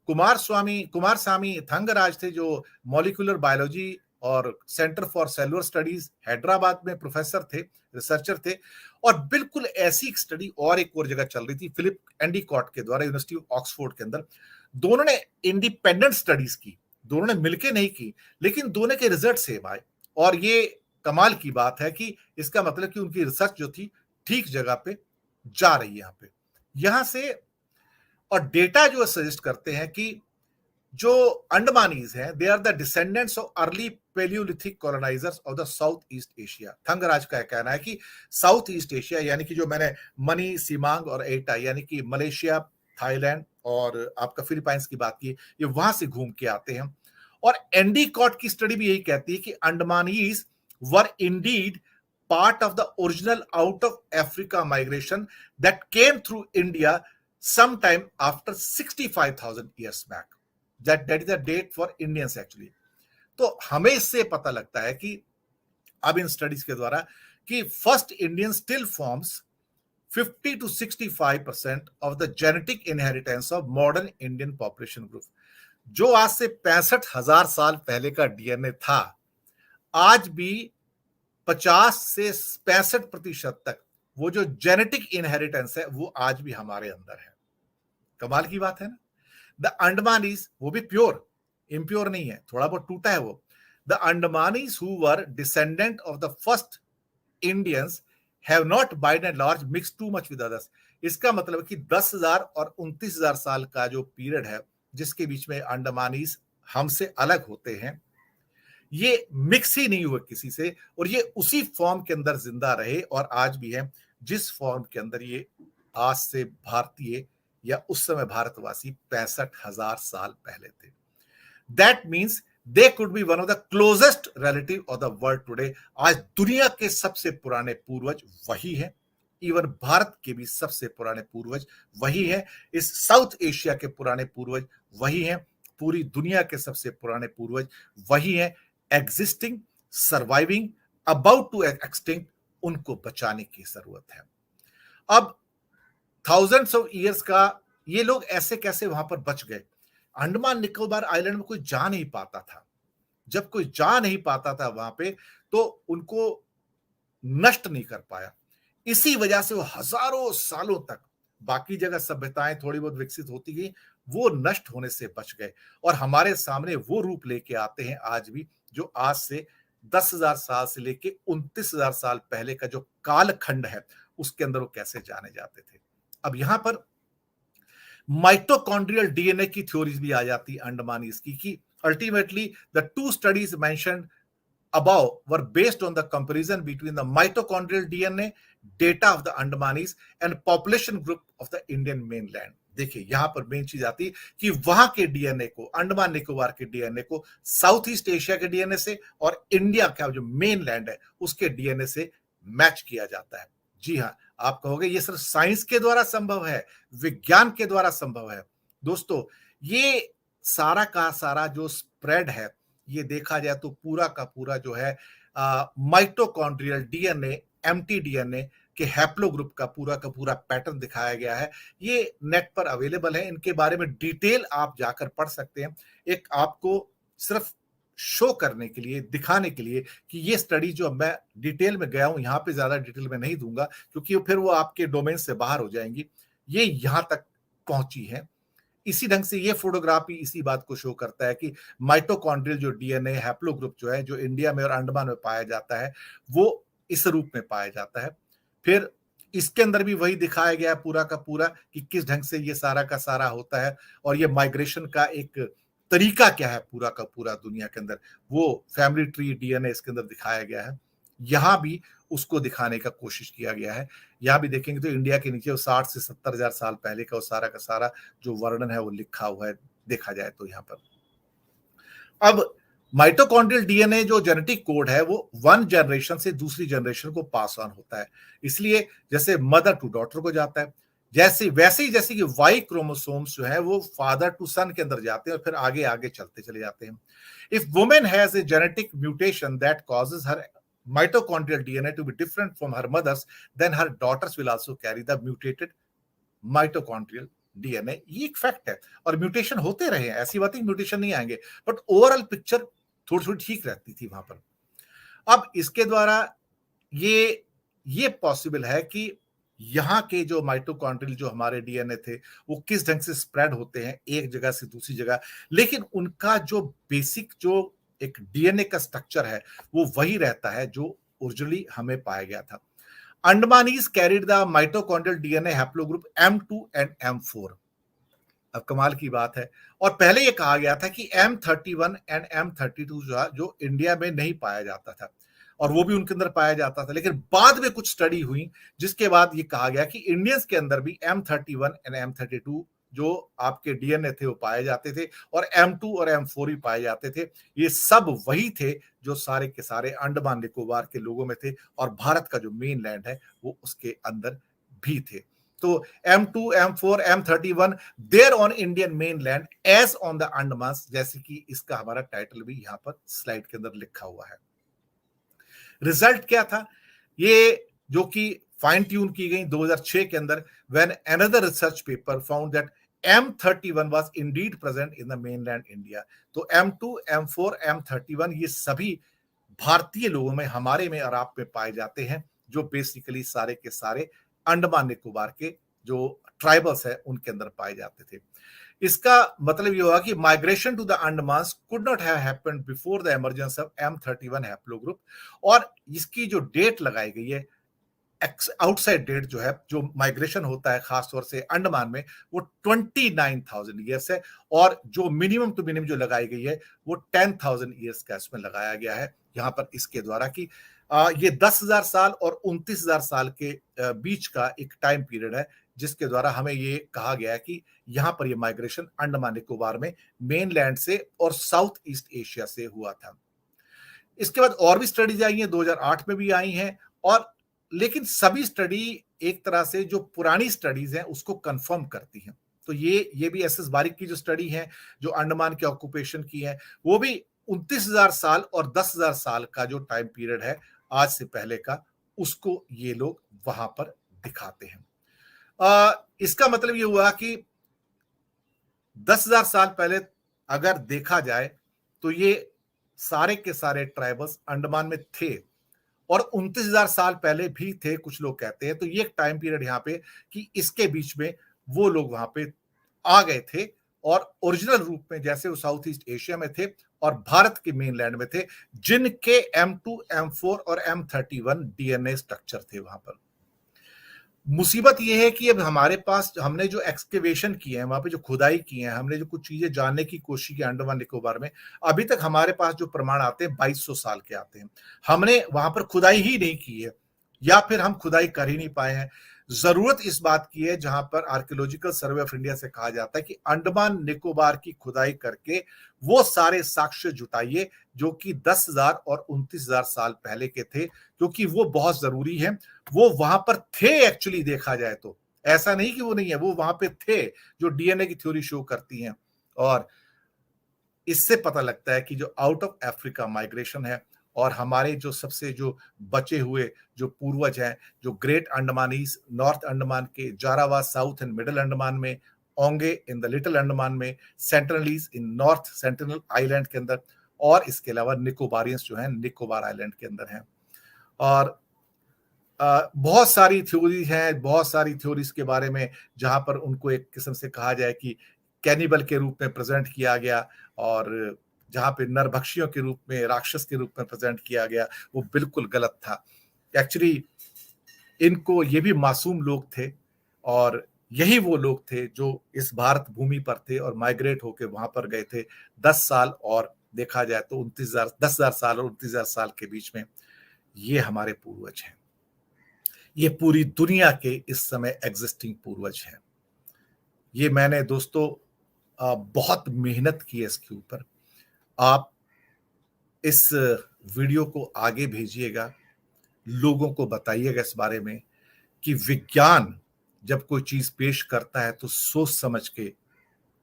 कुमार स्वामी थंगराज थे, जो मॉलिक्यूलर बायोलॉजी और centre for cellular studies Hyderabad में प्रोफेसर थे, रिसर्चर थे, और बिल्कुल ऐसी एक स्टडी और एक और जगह चल रही थी फिलिप एंडीकॉट के द्वारा यूनिवर्सिटी ऑफ ऑक्सफोर्ड के अंदर। दोनों ने इंडिपेंडेंट स्टडीज की, दोनों ने मिलके नहीं की, लेकिन दोनों के रिजल्ट सेम आए। और ये कमाल की बात है कि इसका मतलब कि उनकी रिसर्च जो थी ठीक जगह पे जा रही है। यहां से और डेटा जो सजेस्ट करते हैं कि जो अंडमानीज हैं they are the descendants of early palaeolithic colonisers of the south east Asia. Thangaraj का कहना है कि साउथ ईस्ट एशिया यानी कि जो मैंने मनी, सिमांग और एटा यानी कि मलेशिया, थाईलैंड और आपका फिलीपाइंस की बात की, ये वहां से घूम के आते हैं। और एंडीकॉट की स्टडी भी यही कहती है कि Andamanese were Indeed part of the original out of Africa migration that came through India sometime after 65,000 years back. That is the date for Indians actually. तो हमें इससे पता लगता है कि अब इन स्टडीज के द्वारा कि first Indian still forms 50 to 65% of the genetic inheritance of modern Indian population group. जो आज से 65,000 साल पहले का डीएनए था, आज भी 50 से 65% तक वो जो जेनेटिक इनहेरिटेंस है वो आज भी हमारे अंदर है। कमाल की बात है ना। द अंडमानीज, वो भी प्योर, इम्प्योर नहीं है, थोड़ा बहुत टूटा है वो। The Andamanese who were descendant of the first Indians have not by and large mix too much with others. इसका मतलब कि 10,000 और 29,000 साल का जो पीरियड है जिसके बीच में अंडमानीज हमसे अलग होते हैं, ये मिक्स ही नहीं हुआ किसी से, और ये उसी फॉर्म के अंदर जिंदा रहे और आज भी है जिस फॉर्म के अंदर ये आज से भारतीय या उस समय भारतवासी 65,000 साल पहले थे। That means they could be one of the closest relative of the world today. आज दुनिया के सबसे पुराने पूर्वज वही है, इवन भारत के भी सबसे पुराने पूर्वज वही है, इस साउथ एशिया के पुराने पूर्वज वही हैं, पूरी दुनिया के सबसे पुराने पूर्वज वही हैं। Existing, surviving, about to extinct, उनको बचाने की जरूरत है। अब थाउजेंड्स ऑफ ईयर्स का ये लोग ऐसे कैसे वहां पर बच गए? अंडमान निकोबार आइलैंड में कोई जा नहीं पाता था। जब कोई जा नहीं पाता था वहां पे, तो उनको नष्ट नहीं कर पाया। इसी वजह से वो हजारों सालों तक, बाकी जगह सभ्यताएं थोड़ी बहुत विकसित होती गई, वो नष्ट होने से बच गए और हमारे सामने वो रूप लेके आते हैं आज भी, जो आज से 10,000 साल से लेके 29,000 साल पहले का जो कालखंड है उसके अंदर वो कैसे जाने जाते थे। अब यहां पर माइटोकॉन्ड्रियल डीएनए की थ्योरीज भी आ जाती है अंडमानीज की, कि ultimately the two studies mentioned above were based on the comparison between the mitochondrial DNA data of the Andamanese and population group of the Indian mainland. देखिए यहां पर मेन चीज आती है कि वहां के डीएनए को, अंडमान निकोबार के डीएनए को साउथ ईस्ट एशिया के डीएनए से और इंडिया का जो मेन लैंड है उसके डीएनए से मैच किया जाता है। जी हाँ, आप कहोगे ये सिर्फ साइंस के द्वारा संभव है, विज्ञान के द्वारा संभव है। दोस्तों, ये सारा का सारा जो स्प्रेड है, ये देखा जाए तो पूरा का पूरा जो है माइटोकॉन्ड्रियल डीएनए, एमटी-डीएनए के हैप्लोग्रुप का पूरा पैटर्न दिखाया गया है। ये नेट पर अवेलेबल है, इनके बारे में डिटेल आप जाकर पढ़ सकते हैं। एक आपको सिर्फ शो करने के लिए, दिखाने के लिए कि ये स्टडी जो मैं डिटेल में गया हूं, यहां पे ज्यादा डिटेल में नहीं दूंगा क्योंकि फिर वो आपके डोमेन से बाहर हो जाएंगी। ये यहां तक पहुंची है। इसी ढंग से ये फोटोग्राफी इसी बात को शो करता है कि माइटोकॉन्ड्रियल जो डीएनए हैप्लोग्रुप जो है, जो इंडिया में और अंडमान में पाया जाता है, वो इस रूप में पाया जाता है। फिर इसके अंदर भी वही दिखाया गया है पूरा का पूरा कि किस ढंग से ये सारा का सारा होता है और ये माइग्रेशन का एक तरीका क्या है पूरा का पूरा दुनिया के अंदर, वो फैमिली ट्री डीएनए इसके अंदर दिखाया गया है। यहां भी उसको दिखाने का कोशिश किया गया है। यहां भी देखेंगे तो इंडिया के नीचे 60 से 70,000 साल पहले का वो सारा जो वर्णन है वो लिखा हुआ है, देखा जाए तो यहां पर। अब माइटोकॉन्ड्रियल डीएनए जो जेनेटिक कोड है वो वन जनरेशन से दूसरी जनरेशन को पास ऑन होता है। इसलिए जैसे मदर टू डॉटर को जाता है, जैसे कि वाई क्रोमोसोम्स जो है वो फादर टू सन के अंदर जाते हैं और फिर आगे आगे चलते चले जाते हैं। If women has a genetic mutation that causes her mitochondrial DNA to be different from her mother's, then her daughters will also carry the mutated mitochondrial DNA। ये एक फैक्ट है और म्यूटेशन होते रहे हैं, ऐसी बात है म्यूटेशन नहीं आएंगे, बट ओवरऑल पिक्चर थोड़ी थोड़ी ठीक रहती थी वहां पर। अब इसके द्वारा ये पॉसिबल है कि यहाँ के जो माइटोकॉन्ड्रियल जो हमारे डीएनए थे वो किस ढंग से स्प्रेड होते हैं एक जगह से दूसरी जगह, लेकिन उनका जो बेसिक जो एक डीएनए का स्ट्रक्चर है वो वही रहता है जो ओरिजिनली हमें पाया गया था। Andamanese carried the mitochondrial DNA haplogroup M2 and M4। अब कमाल की बात है, और पहले ये कहा गया था कि M31 एंड M32 जो इंडिया में नहीं पाया जाता था और वो भी उनके अंदर पाया जाता था, लेकिन बाद में कुछ स्टडी हुई जिसके बाद ये कहा गया कि इंडियंस के अंदर भी M31 एंड M32 जो आपके डीएनए थे वो पाए जाते थे और M2 और M4 भी पाए जाते थे। ये सब वही थे जो सारे के सारे अंडमान निकोबार के लोगों में थे और भारत का जो मेन लैंड है वो उसके अंदर भी थे। तो M2, M4, M31 there on Indian mainland as on the Andaman, जैसे कि इसका हमारा टाइटल भी यहां पर स्लाइड के अंदर लिखा हुआ है। रिजल्ट क्या था, ये जो कि फाइन ट्यून की गई 2006 के अंदर, when another research paper found that M31 was Indeed present in the mainland India. तो M2, M4, M31 ये सभी भारतीय लोगों में, हमारे में और आप में पाए जाते हैं, जो बेसिकली सारे के सारे अंडमान निकोबार के जो ट्राइबल्स है उनके अंदर पाए जाते थे। इसका मतलब ये हुआ कि migration to the Andaman could not have happened before the emergence of M31 haplogroup, और इसकी जो डेट लगाई गई है, आउटसाइड डेट जो है, जो माइग्रेशन होता है खासतौर से अंडमान में, वो 29,000 ईयर्स है, और जो मिनिमम टू मिनिमम जो लगाई गई है वो 10,000 ईयर्स का इसमें लगाया गया है यहाँ पर इसके द्वारा कि ये 10,000 साल और 29,000 साल के बीच का एक टाइम पीरियड है, जिसके द्वारा हमें ये कहा गया है कि यहाँ पर ये माइग्रेशन अंडमान निकोबार में मेनलैंड से और साउथ ईस्ट एशिया से हुआ था। इसके बाद और भी स्टडीज आई हैं, 2008 में भी आई हैं, और लेकिन सभी स्टडी एक तरह से जो पुरानी स्टडीज हैं उसको कंफर्म करती हैं। तो ये भी एस एस बारिक की जो स्टडी है, जो अंडमान के ऑक्यूपेशन की है, वो भी 29,000 साल और 10,000 साल का जो टाइम पीरियड है आज से पहले का, उसको ये लोग वहां पर दिखाते हैं। इसका मतलब ये हुआ कि 10,000 साल पहले अगर देखा जाए तो ये सारे के सारे ट्राइबल्स अंडमान में थे, और 29,000 साल पहले भी थे, कुछ लोग कहते हैं। तो ये एक टाइम पीरियड यहाँ पे कि इसके बीच में वो लोग वहां पे आ गए थे और ओरिजिनल रूप में जैसे वो साउथ ईस्ट एशिया में थे और भारत के मेनलैंड में थे, जिनके M2, M4 और M31 डीएनए स्ट्रक्चर थे वहां पर। मुसीबत यह है कि अब हमारे पास, हमने जो एक्सकेवेशन किए हैं, वहां पे जो खुदाई की है, हमने जो कुछ चीजें जानने की कोशिश की अंडमान निकोबार में, अभी तक हमारे पास जो प्रमाण आते हैं 2200 साल के आते हैं। हमने वहां पर खुदाई ही नहीं की है, या फिर हम खुदाई कर ही नहीं पाए हैं। जरूरत इस बात की है, जहां पर आर्कियोलॉजिकल सर्वे ऑफ इंडिया से कहा जाता है कि अंडमान निकोबार की खुदाई करके वो सारे साक्ष्य जुटाइए जो कि 10,000 और 29,000 साल पहले के थे, क्योंकि वो बहुत जरूरी है। वो वहां पर थे एक्चुअली, देखा जाए तो ऐसा नहीं कि वो नहीं है, वो वहां पे थे, जो डीएनए की थ्योरी शो करती हैं। और इससे पता लगता है कि जो आउट ऑफ अफ्रीका माइग्रेशन है, और हमारे जो सबसे जो बचे हुए जो पूर्वज हैं, जो ग्रेट अंडमानीज नॉर्थ अंडमान के, जारावा साउथ एंड मिडिल अंडमान में, ओंगे इन द लिटिल अंडमान में, सेंट्रलीज इन नॉर्थ सेंट्रल आइलैंड के अंदर, और इसके अलावा निकोबारियंस जो हैं निकोबार आइलैंड के अंदर हैं। और बहुत सारी थ्योरी हैं, बहुत सारी थ्योरीज के बारे में, जहां पर उनको एक किस्म से कहा जाए कि कैनिबल के रूप में प्रेजेंट किया गया, और जहां पे नरभक्षियों के रूप में, राक्षस के रूप में प्रेजेंट किया गया, वो बिल्कुल गलत था। एक्चुअली इनको ये भी मासूम लोग थे, और यही वो लोग थे जो इस भारत भूमि पर थे और माइग्रेट होकर वहां पर गए थे 10 साल, और देखा जाए तो 10,000 साल और 29,000 साल के बीच में। ये हमारे पूर्वज हैं, ये पूरी दुनिया के इस समय एग्जिस्टिंग पूर्वज हैं। ये मैंने दोस्तों बहुत मेहनत की है इसके ऊपर। आप इस वीडियो को आगे भेजिएगा, लोगों को बताइएगा इस बारे में कि विज्ञान जब कोई चीज पेश करता है तो सोच समझ के,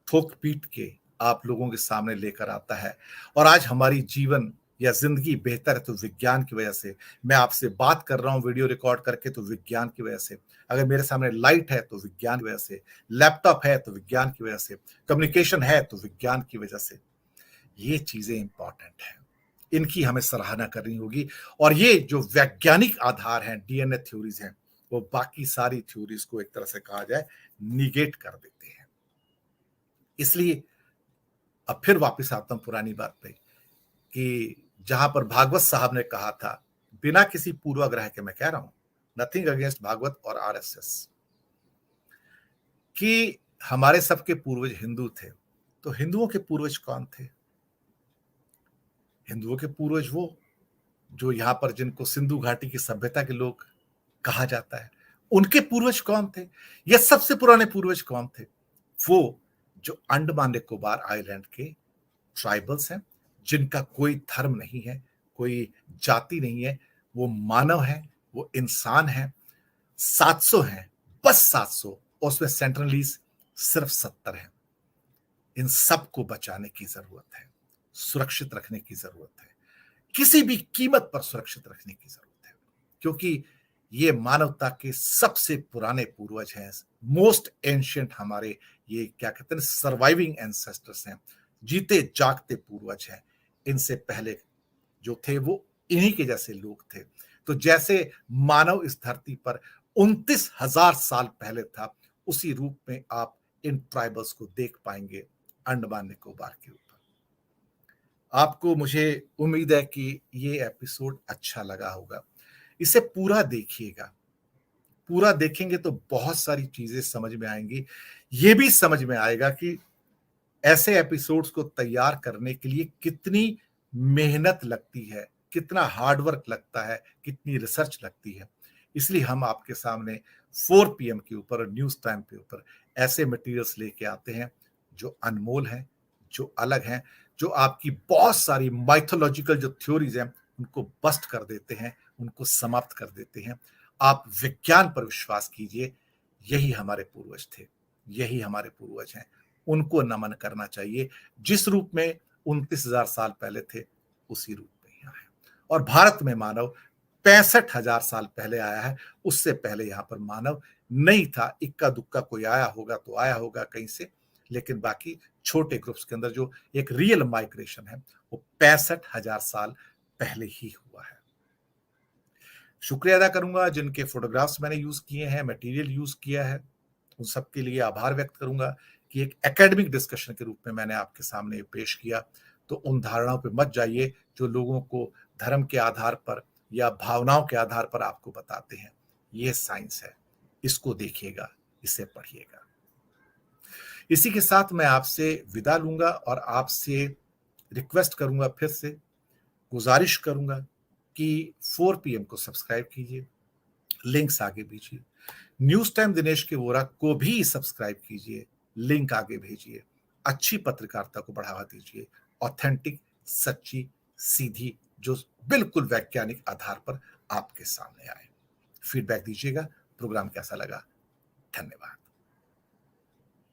ठोक पीट के आप लोगों के सामने लेकर आता है। और आज हमारी जीवन या जिंदगी बेहतर है तो विज्ञान की वजह से। मैं आपसे बात कर रहा हूं वीडियो रिकॉर्ड करके तो विज्ञान की वजह से। अगर मेरे सामने लाइट है तो विज्ञान की वजह से, लैपटॉप है तो विज्ञान की वजह से, कम्युनिकेशन है तो विज्ञान की वजह से। ये चीजें इंपॉर्टेंट हैं, इनकी हमें सराहना करनी होगी। और ये जो वैज्ञानिक आधार हैं, डीएनए थ्योरीज हैं, वो बाकी सारी थ्योरीज को एक तरह से कहा जाए निगेट कर देते हैं। इसलिए अब फिर वापस आता हूं पुरानी बात पे, कि जहां पर भागवत साहब ने कहा था, बिना किसी पूर्वाग्रह के मैं कह रहा हूं, नथिंग अगेंस्ट भागवत और आरएसएस, कि हमारे सबके पूर्वज हिंदू थे। तो हिंदुओं के पूर्वज कौन थे? हिंदुओं के पूर्वज वो जो यहां पर जिनको सिंधु घाटी की सभ्यता के लोग कहा जाता है, उनके पूर्वज कौन थे? ये सबसे पुराने पूर्वज कौन थे? वो जो अंडमान निकोबार आइलैंड के ट्राइबल्स हैं, जिनका कोई धर्म नहीं है, कोई जाति नहीं है, वो मानव है, वो इंसान है। 700 हैं, बस 700, और उसमें सेंट्रलीज सिर्फ 70 हैं। इन सबको बचाने की जरूरत है, सुरक्षित रखने की जरूरत है, किसी भी कीमत पर सुरक्षित रखने की जरूरत है, क्योंकि ये मानवता के सबसे पुराने पूर्वज हैं, मोस्ट एंशियंट हमारे, ये क्या कहते हैं, सर्वाइविंग एंसेस्टर्स हैं, जीते जागते पूर्वज हैं। इनसे पहले जो थे वो इन्हीं के जैसे लोग थे। तो जैसे मानव इस धरती पर 29,000 साल पहले था, उसी रूप में आप इन ट्राइबल्स को देख पाएंगे अंडमान निकोबार के ऊपर। आपको, मुझे उम्मीद है कि ये एपिसोड अच्छा लगा होगा। इसे पूरा देखिएगा, पूरा देखेंगे तो बहुत सारी चीजें समझ में आएंगी। ये भी समझ में आएगा कि ऐसे एपिसोड्स को तैयार करने के लिए कितनी मेहनत लगती है, कितना हार्डवर्क लगता है, कितनी रिसर्च लगती है। इसलिए हम आपके सामने 4 PM के ऊपर और न्यूज टाइम के ऊपर ऐसे मटेरियल्स लेके आते हैं जो अनमोल हैं, जो अलग हैं, जो आपकी बहुत सारी माइथोलॉजिकल जो थ्योरीज हैं उनको बस्ट कर देते हैं, उनको समाप्त कर देते हैं। आप विज्ञान पर विश्वास कीजिए। यही हमारे पूर्वज थे, यही हमारे पूर्वज हैं। उनको नमन करना चाहिए। जिस रूप में 29,000 साल पहले थे, उसी रूप में यहाँ है। और भारत में मानव 65,000 साल पहले आया है। उससे पहले यहाँ पर मानव नहीं था। इक्का दुक्का कोई आया होगा तो आया होगा कहीं से, लेकिन बाकी छोटे ग्रुप्स के अंदर जो एक रियल माइग्रेशन है वो 65,000 साल पहले ही हुआ है। शुक्रिया अदा करूंगा जिनके फोटोग्राफ्स मैंने यूज किए हैं, मटेरियल यूज किया है, उन सबके लिए आभार व्यक्त करूंगा कि एक एकेडमिक डिस्कशन के रूप में मैंने आपके सामने पेश किया। तो उन धारणाओं पे मत जाइए जो लोगों को धर्म के आधार पर या भावनाओं के आधार पर आपको बताते हैं। ये साइंस है, इसको देखिएगा, इसे पढ़िएगा। इसी के साथ मैं आपसे विदा लूंगा और आपसे रिक्वेस्ट करूंगा, फिर से गुजारिश करूंगा कि 4 PM को सब्सक्राइब कीजिए, लिंक्स आगे भेजिए। न्यूज टाइम दिनेश के वोरा को भी सब्सक्राइब कीजिए, लिंक आगे भेजिए, अच्छी पत्रकारिता को बढ़ावा दीजिए, ऑथेंटिक, सच्ची, सीधी, जो बिल्कुल वैज्ञानिक आधार पर आपके सामने आए। फीडबैक दीजिएगा, प्रोग्राम कैसा लगा। धन्यवाद।